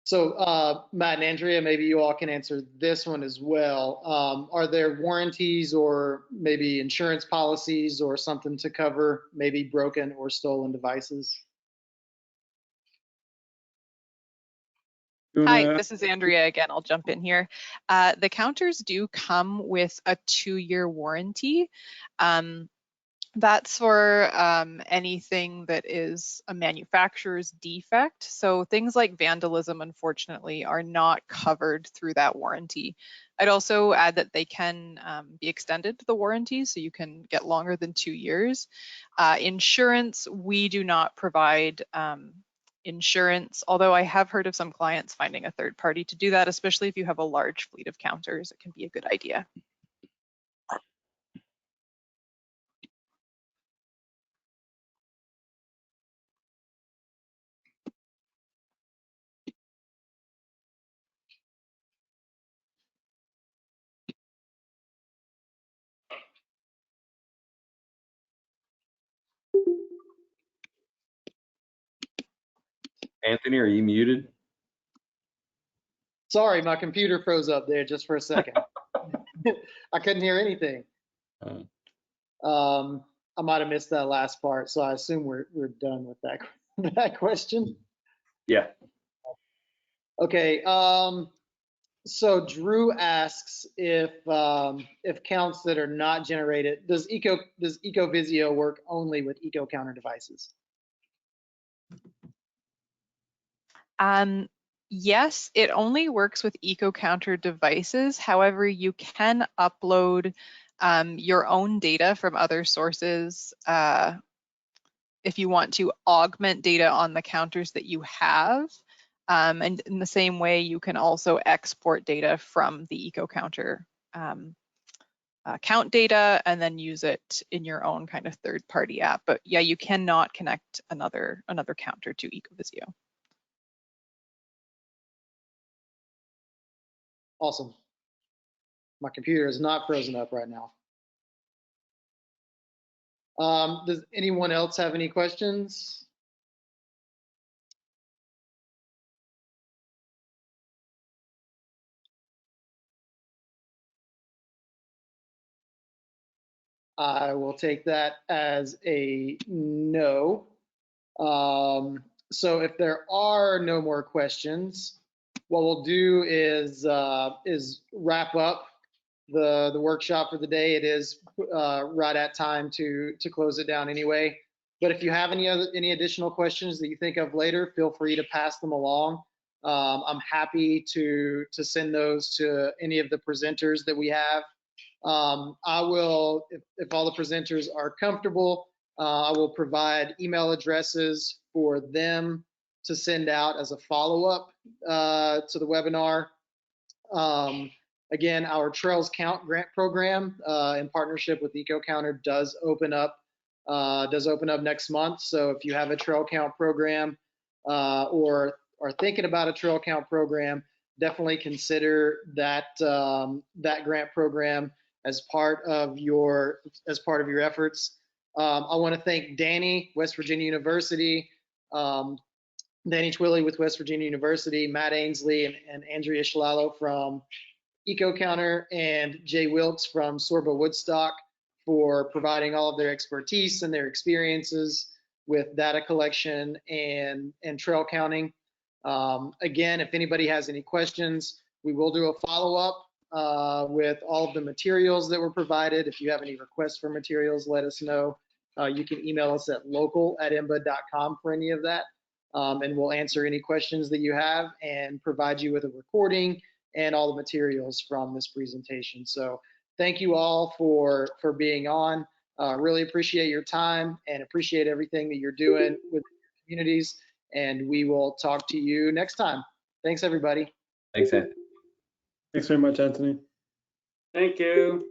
So Matt and Andrea, maybe you all can answer this one as well. Are there warranties or maybe insurance policies or something to cover maybe broken or stolen devices? Hi, this is Andrea again. I'll jump in here. The counters do come with a 2-year warranty. That's for anything that is a manufacturer's defect. So things like vandalism, unfortunately, are not covered through that warranty. I'd also add that they can be extended to the warranty, so you can get longer than 2 years. Insurance, we do not provide insurance, although I have heard of some clients finding a third party to do that, especially if you have a large fleet of counters, it can be a good idea. Anthony, are you muted? Sorry, my computer froze up there just for a second. I couldn't hear anything. I might have missed that last part, so I assume we're done with that that question. Yeah. Okay. So Drew asks if counts that are not generated, does EcoVisio work only with Eco-Counter devices? Yes, it only works with Eco-Counter devices. However, you can upload your own data from other sources if you want to augment data on the counters that you have. And in the same way, you can also export data from the Eco-Counter count data and then use it in your own kind of third-party app. But yeah, you cannot connect another counter to EcoVisio. Awesome. My computer is not frozen up right now. Does anyone else have any questions? I will take that as a no. So if there are no more questions, what we'll do is wrap up the workshop for the day. It is right at time to close it down anyway. But if you have any additional questions that you think of later, feel free to pass them along. I'm happy to send those to any of the presenters that we have. I will, if all the presenters are comfortable, I will provide email addresses for them to send out as a follow-up to the webinar. Again, our Trails Count grant program in partnership with Eco-Counter does open up next month. So if you have a trail count program or are thinking about a trail count program, definitely consider that that grant program as part of your efforts. I want to thank Danny, West Virginia University, Danny Twilley with West Virginia University, Matt Ainsley and Andrea Shalalo from Eco-Counter, and Jay Wilkes from SORBA Woodstock for providing all of their expertise and their experiences with data collection and trail counting. Again, if anybody has any questions, we will do a follow-up with all of the materials that were provided. If you have any requests for materials, let us know. You can email us at local@imba.com for any of that, and we'll answer any questions that you have and provide you with a recording and all the materials from this presentation. So thank you all for being on. Really appreciate your time and appreciate everything that you're doing with communities. And we will talk to you next time. Thanks, everybody. Thanks, Anthony. Thanks very much, Anthony. Thank you.